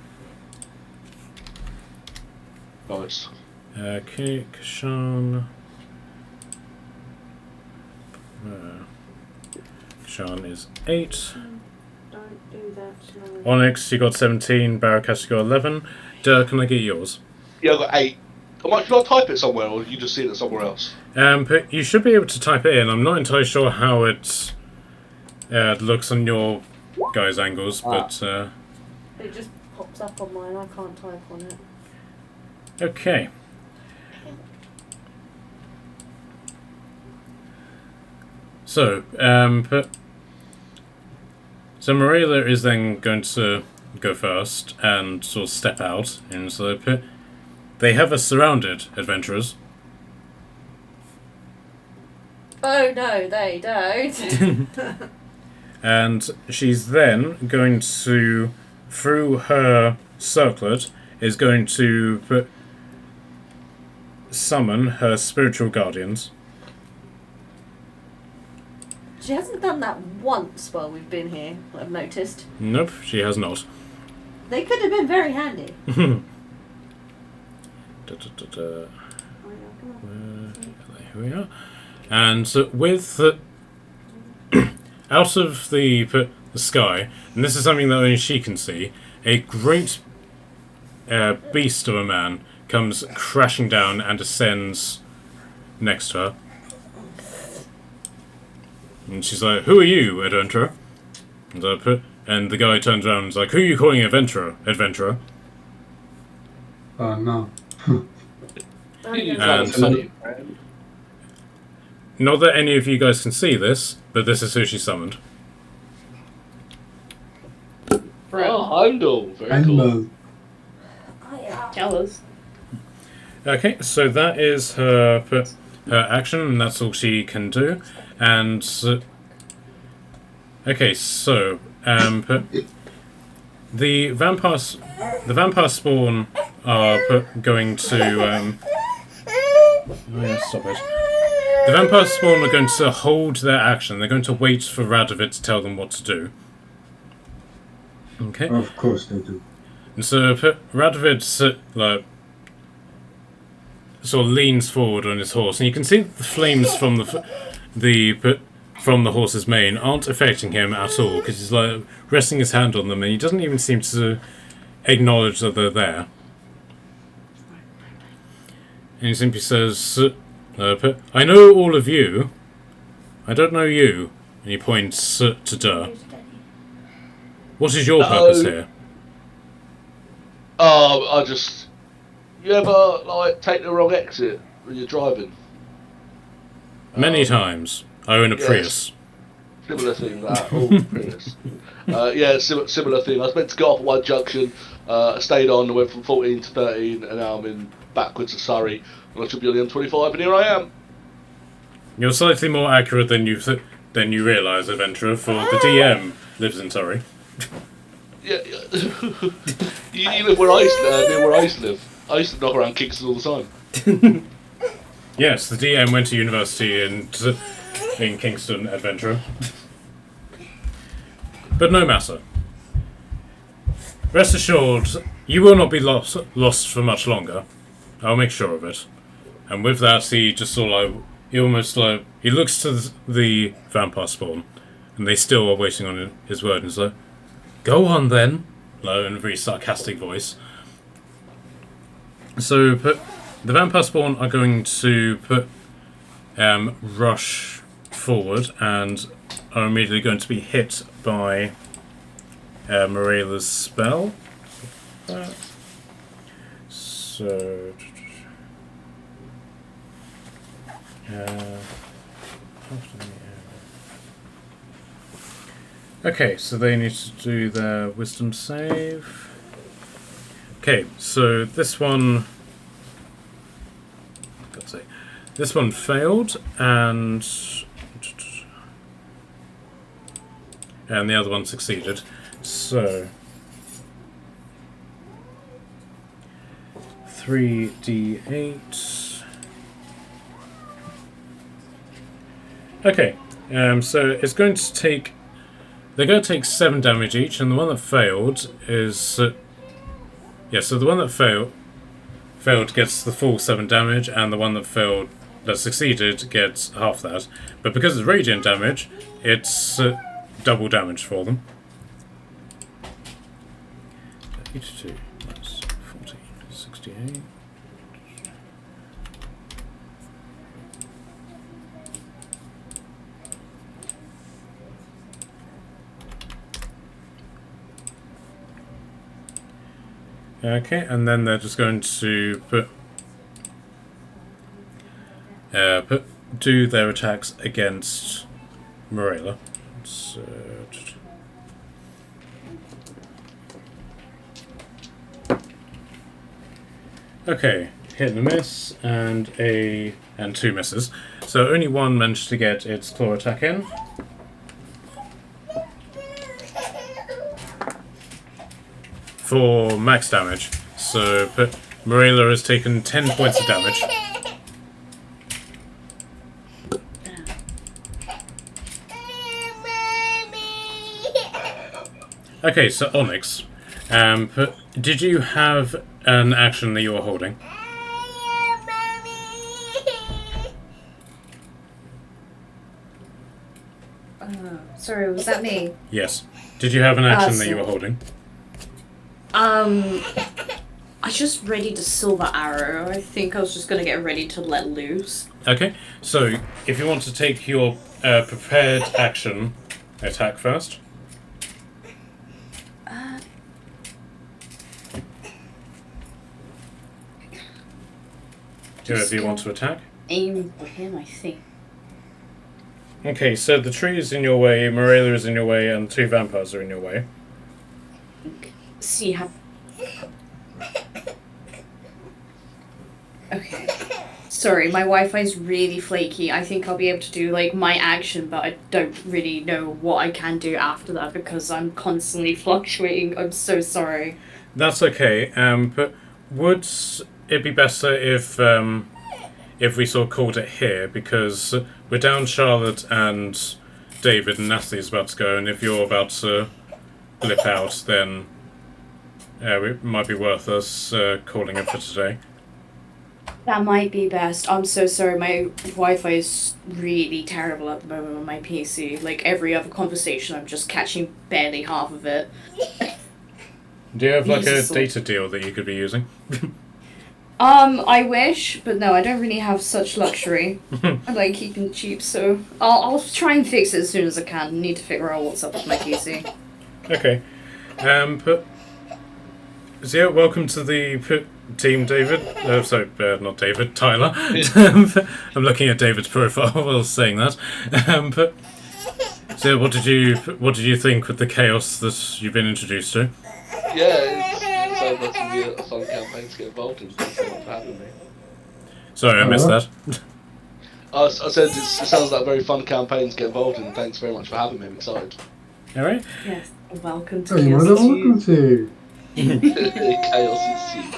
Nice. Okay, Kashan. Kashan is 8. Don't do that. Onyx, you got 17. Barakas, you got 11. Dirk, can I get yours? Yeah, I got 8. Should I type it somewhere, or you just see it somewhere else? But you should be able to type it in. I'm not entirely sure how it looks on your guys' angles, but It just pops up on mine. I can't type on it. okay. So, so Marilla is then going to go first and sort of step out into the pit. They have us surrounded, adventurers. Oh no, they don't. And she's then going to, through her circlet, is going to summon her spiritual guardians. She hasn't done that once while we've been here, I've noticed. Nope, she has not. They could have been very handy. Here we are. And so with the out of the sky, and this is something that only she can see, a great beast of a man comes crashing down and descends next to her. And she's like, "Who are you, adventurer?" And the guy turns around and is like, "Who are you calling adventurer? Adventurer?" No. And not that any of you guys can see this, but this is who she summoned. Oh, Heimdall. Very cool. Tell us. Okay, so that is her action, and that's all she can do. And okay, so the vampire spawn are going to stop it. The vampire spawn are going to hold their action. They're going to wait for Radovid to tell them what to do. Okay. Of course they do. And so Radovid sort of leans forward on his horse, and you can see that the flames from the horse's mane aren't affecting him at all, because he's like resting his hand on them, and he doesn't even seem to acknowledge that they're there. And he simply says, "I know all of you. I don't know you." And he points to Durr. "What is your purpose here?" You ever take the wrong exit when you're driving? Many times. I own a yes. Prius. Similar thing, that. Prius. Similar thing. I was meant to go off at one junction, I stayed on, I went from 14 to 13, and now I'm in backwards to Surrey, and I should be on the M25, and here I am. You're slightly more accurate than you realise, adventurer, for the DM lives in Surrey. Yeah. You live where I used to, near where I used to live. I used to knock around Kingston all the time. Yes, the DM went to university in Kingston, adventurer. But no matter. Rest assured, you will not be lost for much longer. I'll make sure of it. And with that, he just sort of he looks to the vampire spawn, and they still are waiting on his word, and he's like, "Go on then," in a very sarcastic voice. So the vampire spawn are going to rush forward and are immediately going to be hit by Morela's spell. So After the okay, so they need to do their wisdom save. Okay, so this one. God's sake. This one failed, and the other one succeeded. So 3d8. Okay, so it's going to take. They're going to take 7 damage each, and the one that failed is. Yeah, so the one that failed gets the full 7 damage, and the one that succeeded gets half that. But because it's radiant damage, it's double damage for them. 82 minus 14, 68. Okay, and then they're just going to do their attacks against Morella. So, okay, hit and a miss, and 2 misses. So only one managed to get its claw attack in. For max damage. So Morella has taken 10 points of damage. Okay, so Onyx. Did you have an action that you were holding? Sorry, was that me? Yes. Did you have an action that you were holding? I just readied a silver arrow. I think I was just gonna get ready to let loose. Okay, so if you want to take your prepared action, attack first. Whoever you want to attack. Aim for him, I think. Okay, so the tree is in your way, Morella is in your way, and 2 vampires are in your way. See how. Okay. Sorry, my Wi-Fi's really flaky. I think I'll be able to do like my action, but I don't really know what I can do after that because I'm constantly fluctuating. I'm so sorry. That's okay. But would it be better if we sort of called it here, because we're down Charlotte and David, and Natalie's about to go, and if you're about to blip out, then it might be worth us calling it for today. That might be best. I'm so sorry. My Wi-Fi is really terrible at the moment on my PC. Like every other conversation, I'm just catching barely half of it. Do you have like a data deal that you could be using? I wish, but no, I don't really have such luxury. I like keeping cheap, so I'll try and fix it as soon as I can. Need to figure out what's up with my PC. Okay. But so yeah, welcome to the team, David. Sorry, not David, Tyler. I'm looking at David's profile while saying that. But so yeah, what did you think with the chaos that you've been introduced to? Yeah, it sounds like it'll be a fun campaign to get involved in. Thanks so much for having me. Sorry, I missed that. I said it sounds like a very fun campaign to get involved in. Thanks very much for having me. I'm excited. All right. Yes, welcome to You're Chaos. welcome to. Chaos ensues.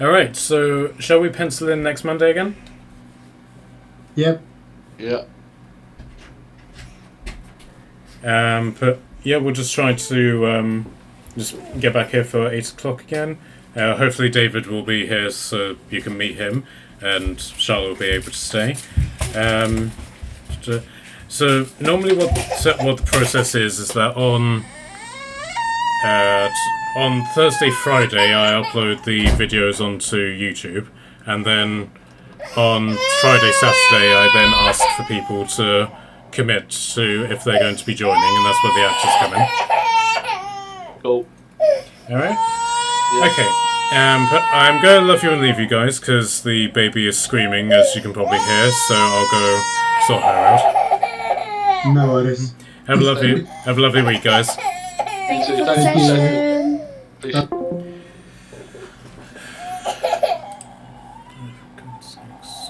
All right. So, shall we pencil in next Monday again? Yep. Yeah. But yeah, we'll just try to just get back here for 8 o'clock again. Hopefully, David will be here so you can meet him, and Charlotte will be able to stay. So normally, what the process is that on Thursday, Friday, I upload the videos onto YouTube, and then on Friday, Saturday, I then ask for people to commit to if they're going to be joining, and that's where the actors come in. Cool. All right. Yeah. Okay. But I'm going to love you and leave you guys because the baby is screaming, as you can probably hear. So I'll go sort her out. No worries. Have a lovely week, guys. Thank So you for the thank you. session. Please. For God's sakes.